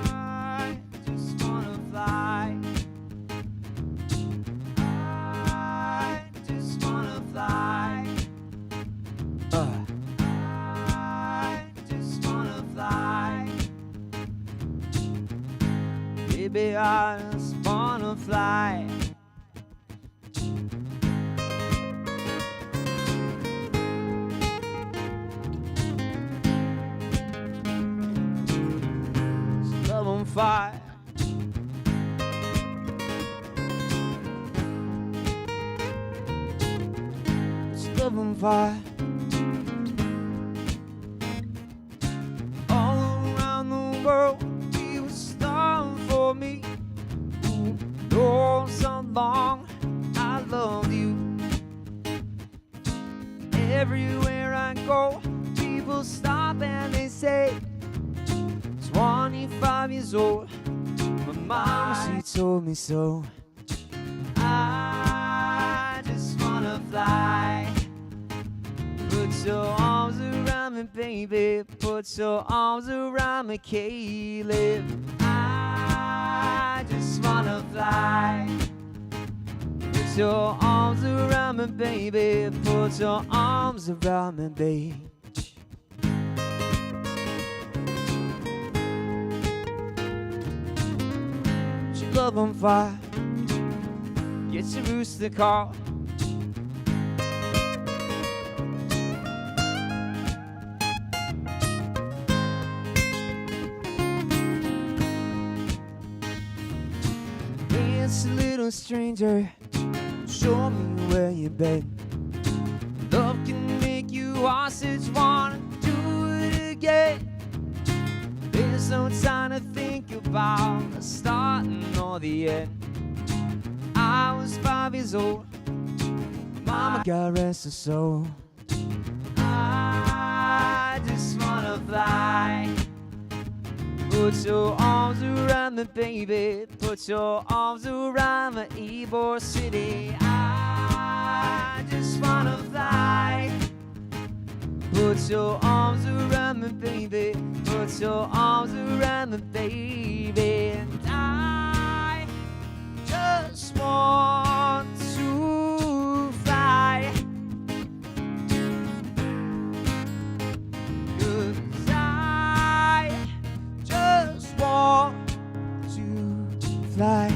I just wanna fly. I just wanna fly. I just wanna fly. Baby, I just wanna fly. Love on fire. It's love on fire. All around the world, you were starving for me. Who knows how long I loved you? Everywhere I go, people stop and they say, 25 years old, my mama, she told me so. I just wanna fly. Put your arms around me, baby. Put your arms around me, Caleb. I just wanna fly. Put your arms around me, baby. Put your arms around me, babe. Love on fire. Get your Rooster Call. Dance, a little stranger. Show me where you've been. Love can make you hostage, wanna do it again. There's no time to think about the starting or the end. I was 5 years old. Mama, God rest her soul. I just wanna fly. Put your arms around me, baby. Put your arms around me, Ybor City. I just wanna fly. Put your arms around me, baby. Put your arms around me, baby. And I just want to fly. 'Cause I just want to fly.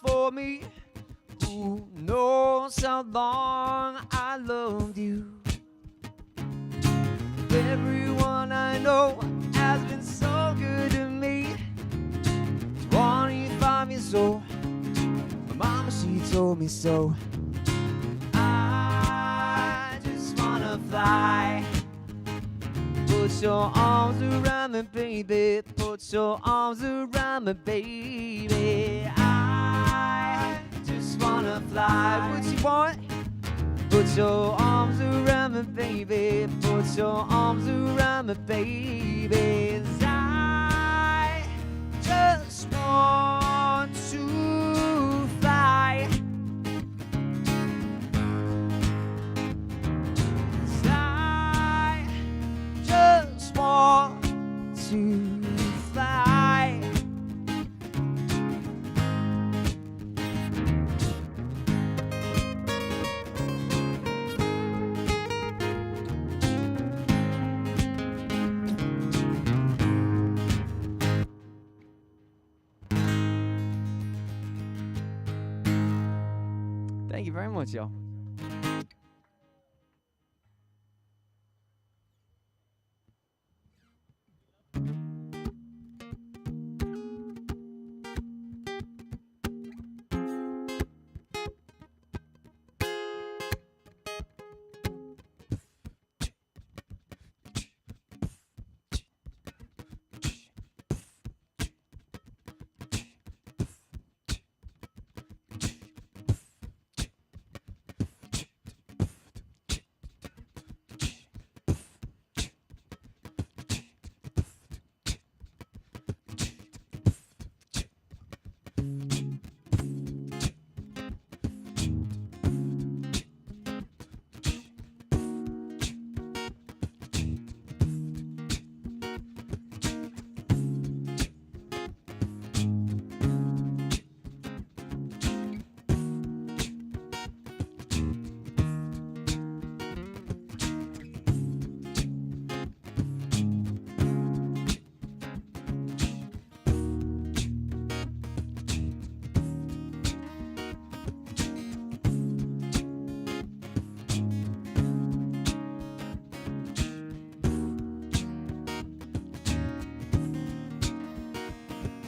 For me, who knows how long I loved you? Everyone I know has been so good to me. so. My mama, she told me so. I just wanna fly. Put your arms around me, baby. Put your arms around me, baby. I just wanna fly. What you want? Put your arms around me, baby. Put your arms around me, baby. 'Cause I just want to fly. 'Cause I just want to fly. Thank you very much, y'all.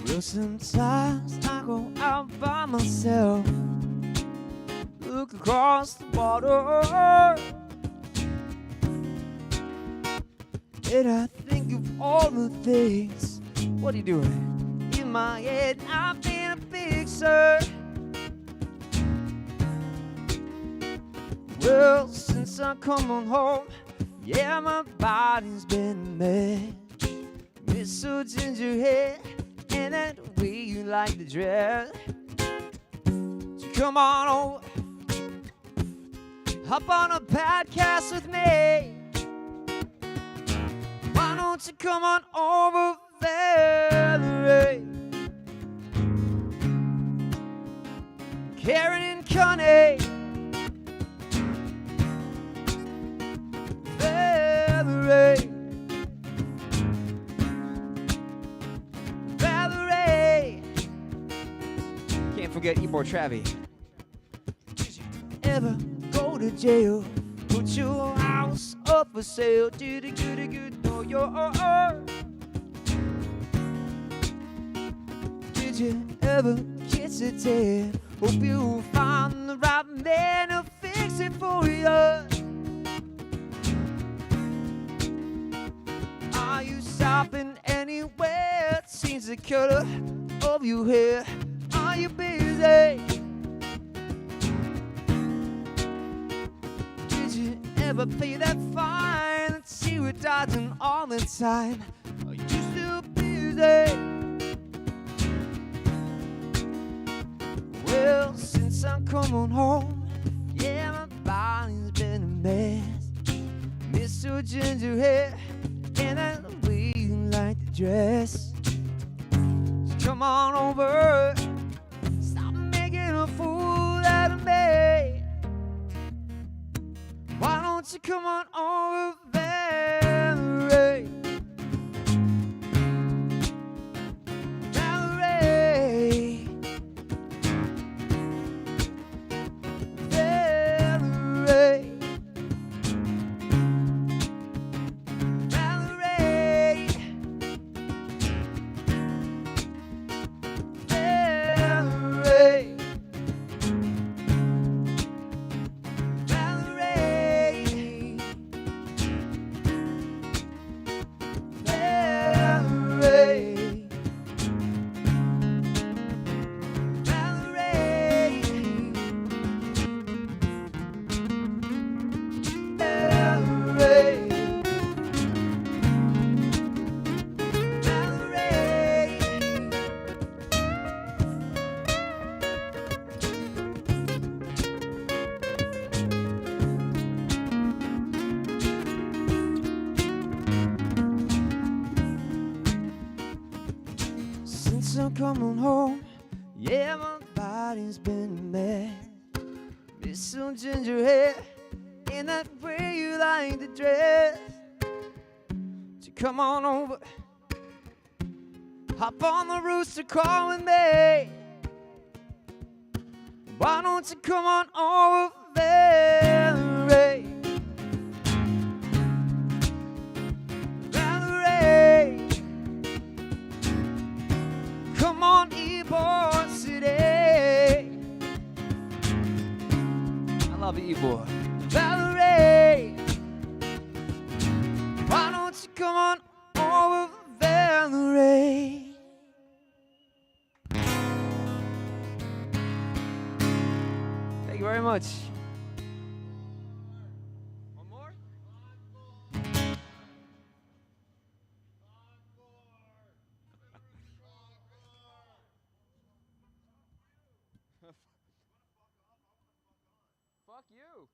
Well, sometimes I go out by myself, look across the water, and I think of all the things. What are you doing? In my head, I paint a picture. Well, since I come on home, yeah, my body's been a mess. Miss so ginger hair and that way you like to dress. So come on over, hop on a podcast with me. Why don't you come on over, Valerie, Karen and Connie, Valerie. Can't forget Ebor Travie. Did you ever go to jail? Put your house up for sale. Did it good know your Did you ever kiss a tail? Hope you find the right man to fix it for you. Are you shopping anywhere? Change the color of your hair. Are you busy? Did you ever pay that fine that you were dodging all the time? Are you still busy? Well, since I'm coming home, yeah, my body's been a mess. Miss your ginger hair and that way you like to dress. So come on over, stop making a fool out of me. Why don't you come on over, Valerie? Valerie. Valerie. Valerie. coming home? Yeah, my body's been a mess. Miss some ginger hair in that way you like to dress. So come on over, hop on the Rooster Call with me. Why don't you come on over, Valerie? Valerie, come on, Ybor City. I love you, Ybor. Valerie, why don't you come on over, Valerie? Thank you very much. One more? Fuck you.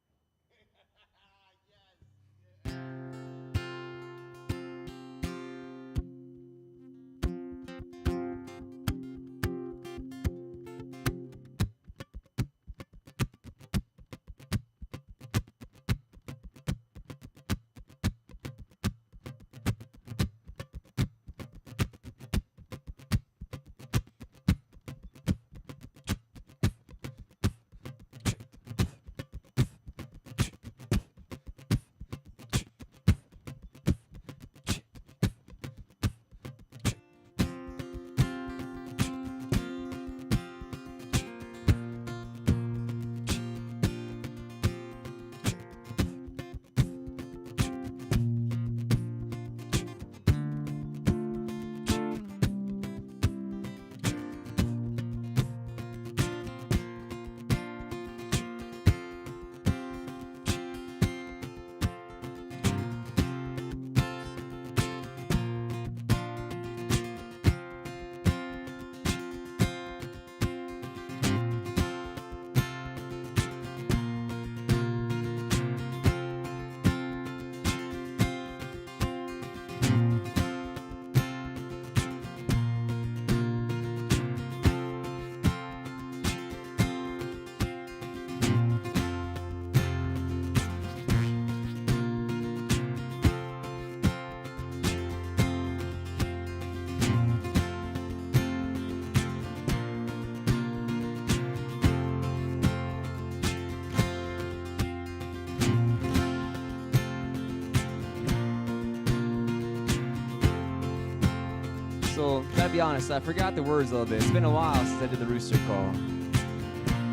So, gotta be honest, I forgot the words a little bit. It's been a while since I did the Rooster Call.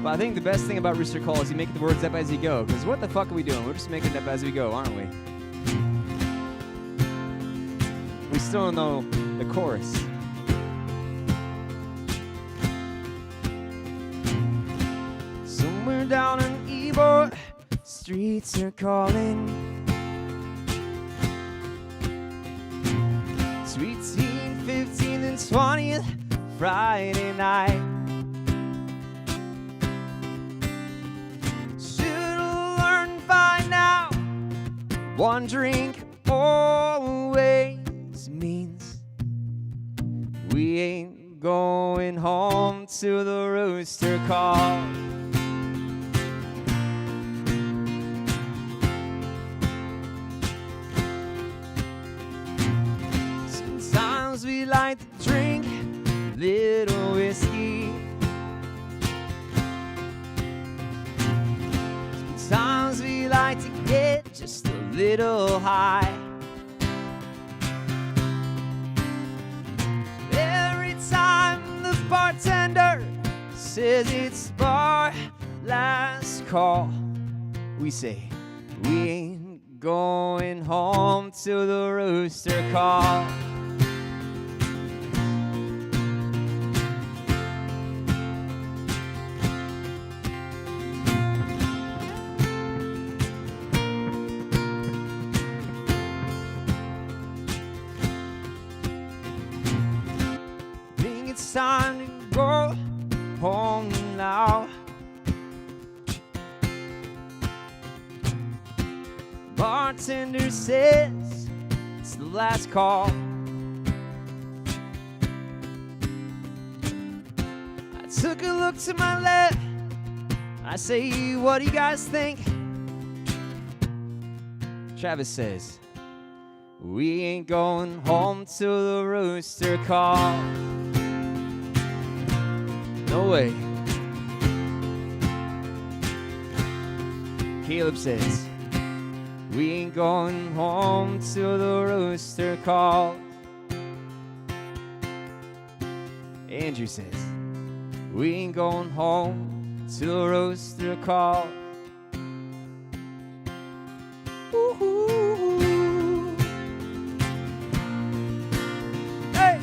But I think the best thing about Rooster Call is you make the words up as you go. Because what the fuck are we doing? We're just making it up as we go, aren't we? We still don't know the chorus. Somewhere down in Ybor, streets are calling. Sweet 15th and 20th, Friday night. Should've learned by now, one drink always means we ain't going home to the Rooster Call. Sometimes we like to drink a little whiskey. Sometimes we like to get just a little high. Every time the bartender says it's bar last call, we say we ain't going home to the Rooster Call. It's time to go home now. Bartender says it's the last call. took a look to my left. I say, what do you guys think? Travis says, we ain't going home till the rooster call. No way. Caleb says, we ain't going home till the rooster calls. Andrew says, we ain't going home till the rooster calls. Ooh. Hey!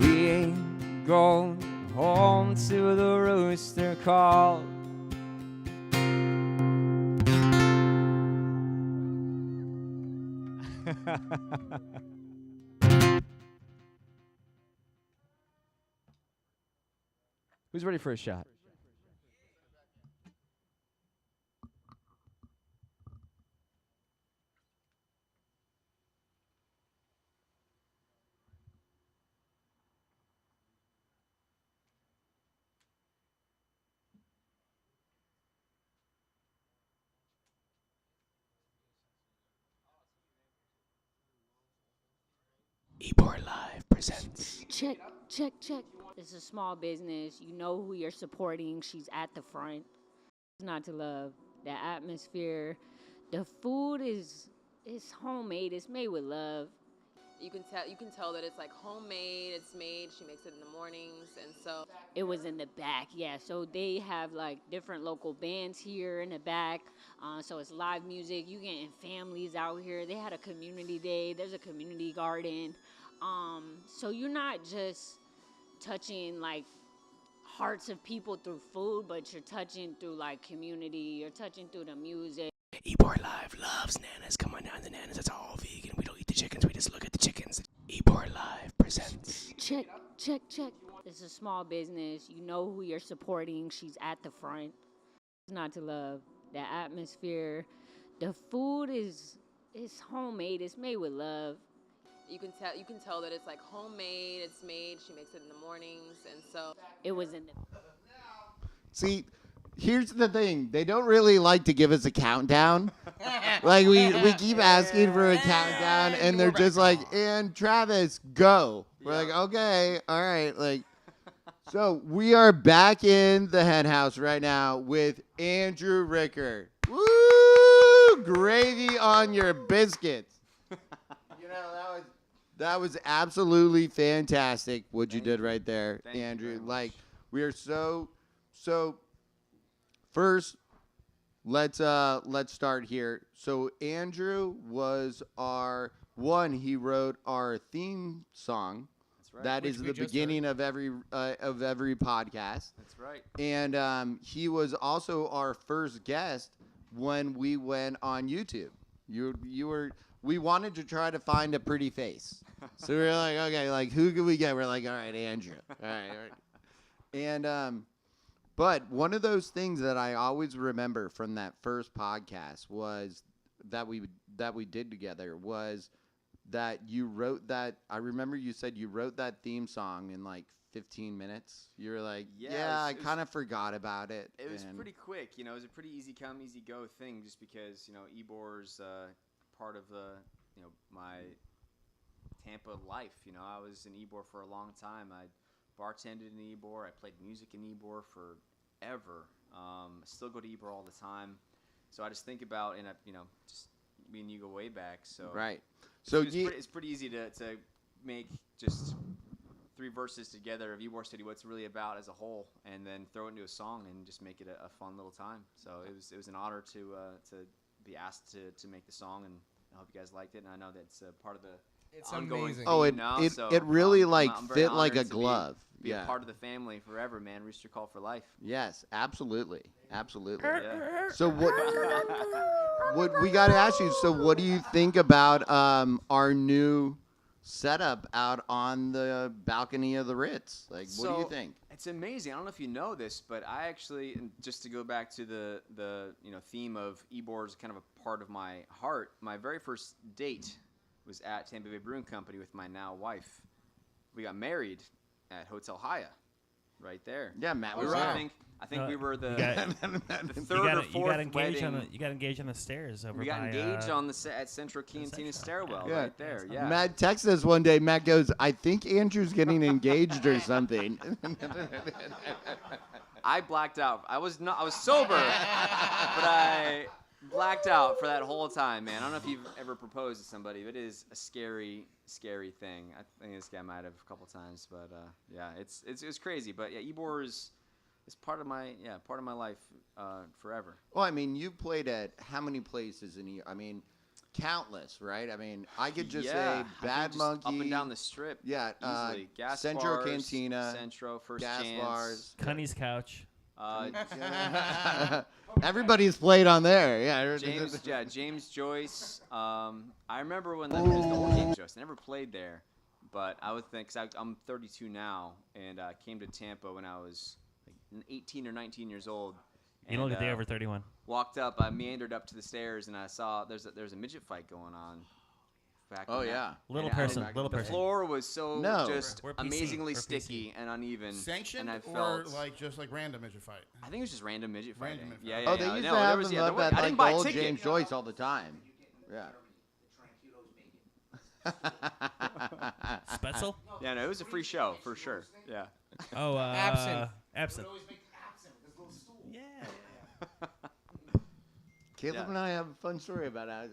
We ain't going home till the rooster calls. Who's ready for a shot? Ebor Live presents. Check, check, check. It's a small business. You know who you're supporting. She's at the front. It's not to love. The atmosphere, the food is homemade. It's made with love. You can tell that it's like homemade. It's made. She makes it in the mornings, and so It was in the back, yeah. So they have like different local bands here in the back. So it's live music. You getting families out here. They had a community day. There's a community garden. So you're not just touching like hearts of people through food, but you're touching through like community. You're touching through the music. Ebor Live loves nanas. Come on down to nanas. It's all vegan. We don't eat the chickens. We just look at the chickens. Ebor Live presents. Check, check, check. It's a small business. You know who you're supporting. She's at the front. It's not to love. The atmosphere, the food is homemade. It's made with love. you can tell that it's like homemade. It's made. She makes it in the mornings, and so It was in the. See, here's the thing. They don't really like to give us a countdown. Like, we keep asking for a countdown, and they're just like, and Travis, go. We're like, okay, all right. Like, so we are back in the hen house right now with Andrew Ricker. Woo! Gravy on your biscuits. You know, that was absolutely fantastic what you did right there, Andrew. Like, we are so first, let's start here. So Andrew was he wrote our theme song. That's right. That is the beginning of every podcast. That's right. And he was also our first guest when we went on YouTube. We wanted to try to find a pretty face. So we were like, okay, like who can we get? We're like, all right, Andrew. All right. And but one of those things that I always remember from that first podcast was that we did together was that you wrote that. I remember you said you wrote that theme song in like 15 minutes. You were like, I kind of forgot about it. It was pretty quick. You know, it was a pretty easy come, easy go thing just because, you know, Ebor's part of my Tampa life. You know, I was in Ebor for a long time. I bartended in Ebor. I played music in Ebor forever. I still go to Ebor all the time. So I just think about, just me and you go way back. So right. So it's pretty easy to make just 3 verses together of Ebor City, what it's really about as a whole, and then throw it into a song and just make it a fun little time. So it was an honor to be asked to make the song, and I hope you guys liked it. And I know that's part of the It's ongoing amazing. theme Oh, now, it really I'm very fit like a honored to glove. Be a part of the family forever, man. Rooster Call for life. Yes, absolutely. Yeah. So what we got to ask you, so what do you think about our new setup out on the balcony of the Ritz. Like, what do you think? It's amazing. I don't know if you know this, but I actually, and just to go back to the theme of Ybor is kind of a part of my heart. My very first date was at Tampa Bay Brewing Company with my now wife. We got married at Hotel Hyatt, right there. Yeah, Matt we was were, there. I think we were the You third or fourth wedding. You got engaged on the stairs over We got by, engaged on the at Central Cantina stairwell Yeah. right there. Yeah. Matt texted us one day. Matt goes, I think Andrew's getting engaged or something. I blacked out. I was sober, but I blacked out for that whole time, man. I don't know if you've ever proposed to somebody, but it is a scary, scary thing. I think this guy might have a couple times, but yeah, it's crazy. But yeah, Ybor is part of my life forever. Well, I mean, you played at how many places in a year? I mean, countless, right? I mean, I could just say Bad Monkey. Up and down the strip. Yeah, easily. Gas Centro bars, Cantina. Centro, First Gas Chance. bars. Cunny's couch. Everybody's played on there. Yeah. James Joyce. I remember when there was the old James Joyce. I never played there, but I would think, because I'm 32 now, and came to Tampa when I was like 18 or 19 years old. You don't look a day over 31. Walked up, I meandered up to the stairs, and I saw there's a midget fight going on. Little person. The floor was so just We're PC. amazingly We're sticky and uneven. Sanctioned and I or felt like just like random midget fight? I think it was just random midget fighting. Random midget Yeah, fight. yeah, Oh, they used no, to there have was, them yeah, up there at was, I like didn't the buy a old ticket. James Joyce all the time. Yeah. Spetzel? Yeah, no, it was a free show for sure. Yeah. Oh, Absinthe. Absinthe. Caleb and I have a fun story about it.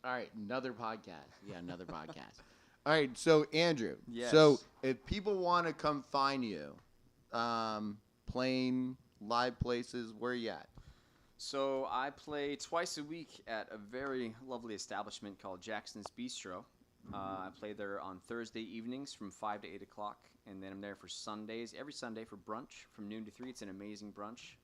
All right, another podcast. Yeah, another podcast. All right, so Andrew. Yes. So if people want to come find you, playing live places, where you at? So I play twice a week at a very lovely establishment called Jackson's Bistro. I play there on Thursday evenings from 5 to 8 o'clock, and then I'm there for Sundays, every Sunday for brunch from noon to 3. It's an amazing brunch,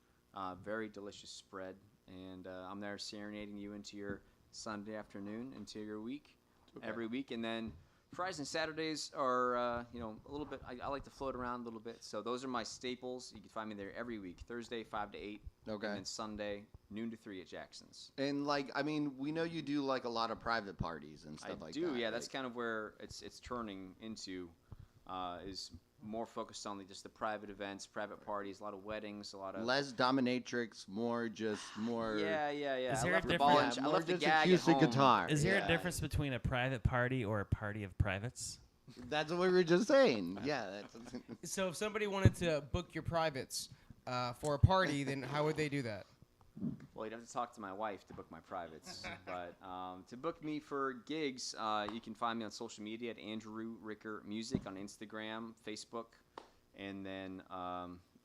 very delicious spread, and I'm there serenading you into your Sunday afternoon, into your week, every week, and then Fridays and Saturdays are, a little bit. I like to float around a little bit. So those are my staples. You can find me there every week. Thursday, 5 to 8. Okay. And then Sunday, noon to 3 at Jackson's. And we know you do like a lot of private parties and stuff like that. I do, yeah. Right? That's kind of where it's turning into, is more focused on just the private events, private parties, a lot of weddings, a lot of less dominatrix, more. Yeah. Is I there a left the difference? ball. Yeah, I more left the just gag at acoustic home. guitar. Is there Yeah. a difference between a private party or a party of privates? That's what we were just saying. Yeah. So if somebody wanted to book your privates for a party, then how would they do that? Well, you'd have to talk to my wife to book my privates. But to book me for gigs, you can find me on social media at Andrew Ricker Music on Instagram, Facebook, and then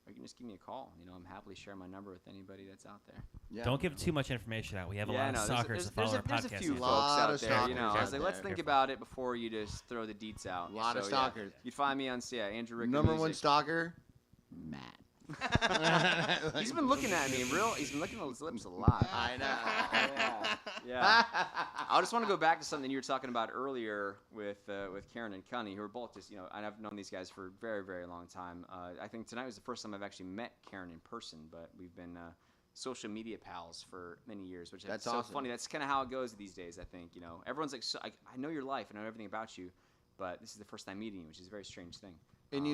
you can just give me a call. I'm happily share my number with anybody that's out there. Yeah. Don't give too much information out. We have a lot of stalkers that follow our There's podcast. a few folks Lot out of there. I stalkers was like, out let's there. think about it before you just throw the deets out. A lot of So, stalkers. You find me on Andrew Ricker Number one Music. stalker, Matt. He's been looking at me He's been licking his lips a lot. I know. Yeah. I just want to go back to something you were talking about earlier with Karen and Cunny, who are both just, and I've known these guys for a very, very long time. I think tonight was the first time I've actually met Karen in person, but we've been social media pals for many years, which That's is so awesome. funny. That's kind of how it goes these days, I think. Everyone's like, I know your life, I know everything about you, but this is the first time meeting you, which is a very strange thing. And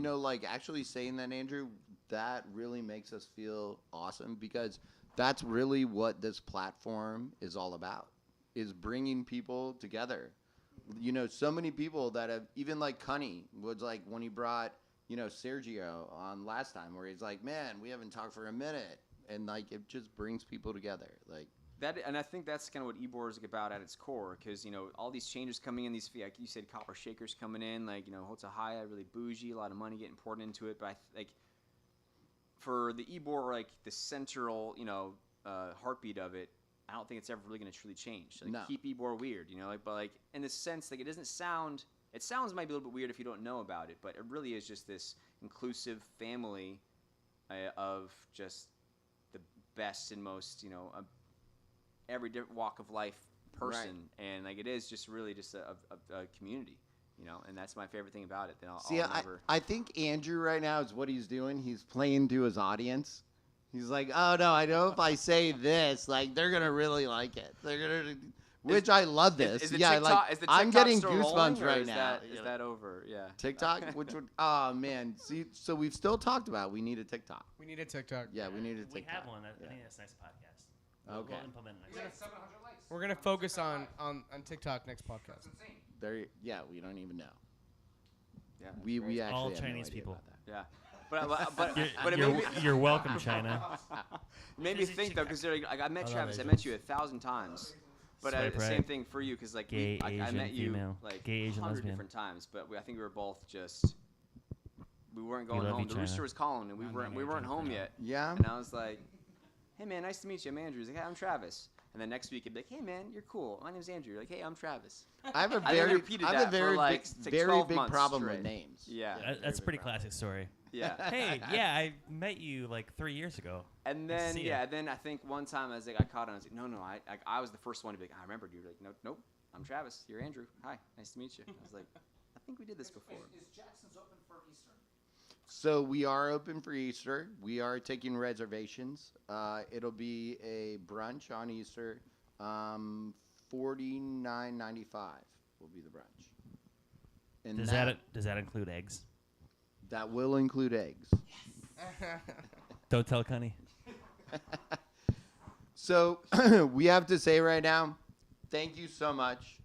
actually saying that, Andrew, that really makes us feel awesome because that's really what this platform is all about, is bringing people together. So many people that have, even like Cunny was like when he brought, Sergio on last time, where he's like, man, we haven't talked for a minute. And like, it just brings people together. Like, And I think that's kind of what Ybor is about at its core, because all these changes coming in, these like you said, copper shakers coming in, like Hotel Hyatt, really bougie, a lot of money getting poured into it. But for the Ybor, like the central heartbeat of it, I don't think it's ever really going to truly change. Like, No. Keep Ybor weird, but in the sense, like it doesn't sound. It sounds maybe a little bit weird if you don't know about it, but it really is just this inclusive family of just the best and most every different walk of life person, and like it is just really just a community. you know, and that's my favorite thing about it. Then See, I'll never. I think Andrew right now is what he's doing. He's playing to his audience. He's like, oh no, I know if I say this, like they're gonna really like it. They're gonna, which I love this. Is the yeah, TikTok, like is the I'm TikTok getting still goosebumps rolling, or right is now. Is that over? Yeah. TikTok, which would, oh man, see, so we've still talked about we need a TikTok. We need a TikTok. Yeah, we need a TikTok. We have one. I think that's next podcast. Okay. We'll implement it next time. We're gonna focus on TikTok next podcast. There, yeah, we don't even know. Yeah. We actually all have no Chinese idea people. about that. Yeah. But it You're, made me, you're welcome, China. made me think though, because like I met I love Travis. I Asians. met you 1,000 times, but Swipe same right. thing for you, because like Gay, I Asian, met you female. like Gay, Asian, 100 lesbian. different times, but I think we were both just we weren't going love home. you, The China. rooster was calling, and we weren't home yet. Yeah. And I was like, "Hey man, nice to meet you. I'm Andrew." He's like, "Hey, I'm Travis." And then next week he'd be like, "Hey man, you're cool. My name's Andrew." You're like, "Hey, I'm Travis." I have a I very, repeated I have a that for, very like, big, like very 12 big months problem straight. with names. Yeah. That's a pretty classic story. Yeah. Hey, yeah, I met you like 3 years ago. And Nice to then see ya. then I think one time I was like, I caught on. I was like, no, I was the first one to be like, I remembered you. You're like, nope, I'm Travis. You're Andrew. Hi, nice to meet you. I was like, I think we did this before. Is Jackson's open for Easter? So we are open for Easter. We are taking reservations. It'll be a brunch on Easter. $49.95 will be the brunch. And Does that include eggs? that will include eggs. Don't tell Connie. So we have to say right now, thank you so much,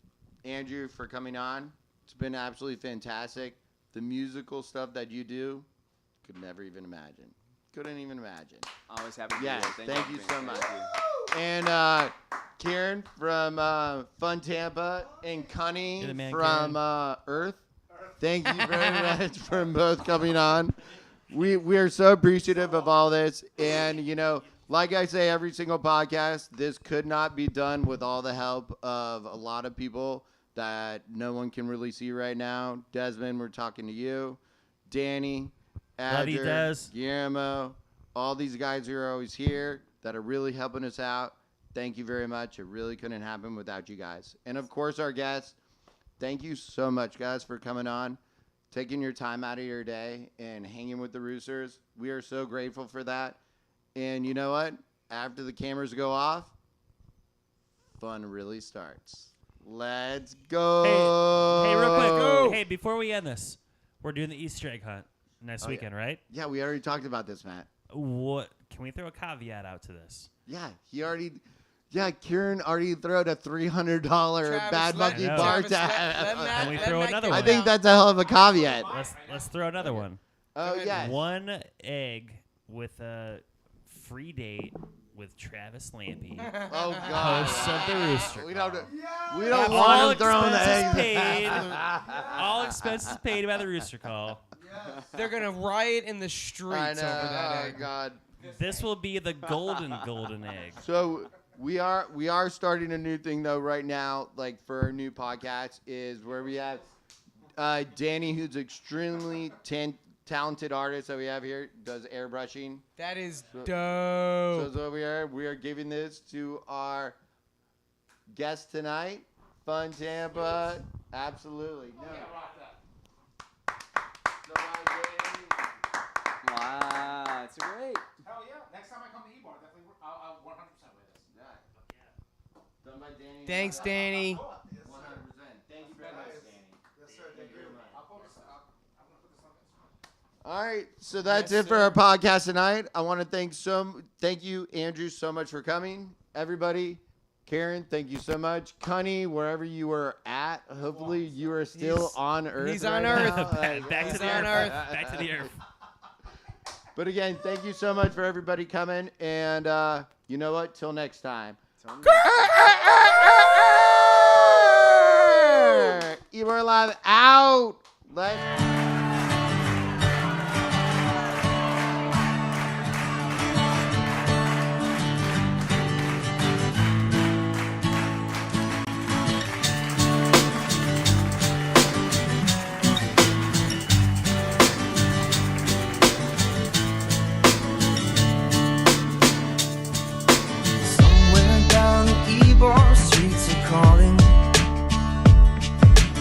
Andrew, for coming on. It's been absolutely fantastic. The musical stuff that you do, could never even imagine. Couldn't even imagine. Always happy to be Yeah, here. thank you so much. Thank you. And Kieran from Fun Tampa and You're the Cunny man, from Earth. Thank you very much for both coming on. We are so appreciative of all this. And, you know, like I say every single podcast, this could not be done with all the help of a lot of people that no one can really see right now. Desmond, we're talking to you. Danny, Love you, Adger, Des. Guillermo, all these guys who are always here that are really helping us out. Thank you very much. It really couldn't happen without you guys. And, of course, our guests. Thank you so much, guys, for coming on, taking your time out of your day and hanging with the Roosters. We are so grateful for that. And you know what? After the cameras go off, fun really starts. Let's go. Hey, real quick. Hey, before we end this, we're doing the Easter egg hunt next weekend, right? Yeah, we already talked about this, Matt. What? Can we throw a caveat out to this? Yeah, Kieran already threw out a $300 Bad Monkey bar tab. Can we throw another one? I think that's a hell of a caveat. Let's throw another one. Oh, yeah. One egg with a free date with Travis Lampy. Oh, God. Host of the Rooster. We don't Call. want him throwing the expenses eggs. paid. All expenses paid by the Rooster Call. They're gonna riot in the streets I know. over that Oh, egg. God. This will be the golden egg. So we are starting a new thing though right now, like for our new podcast, is where we have Danny, who's extremely talented artist that we have here, does airbrushing. That is So dope. that's what we are. We are giving this to our guest tonight, Fun Tampa. Absolutely. No. Wow, that's great. Hell yeah. Next time I come to E-Bar, definitely I'll 100% wear this. Yeah. Done by Danny. Thanks, Danny. 100%. Thank you very much, Danny. Yes, sir. Thank you. I'm going to put this on. All right, so that's it for our podcast tonight. I want to thank you, Andrew, so much for coming. Everybody, Karen, thank you so much. Cunny, wherever you were at, hopefully you are still on Earth. He's on right Earth. now. Back to the earth. Back to the earth. But again, thank you so much for everybody coming. And you know what? Till next time. You are live out. Let's.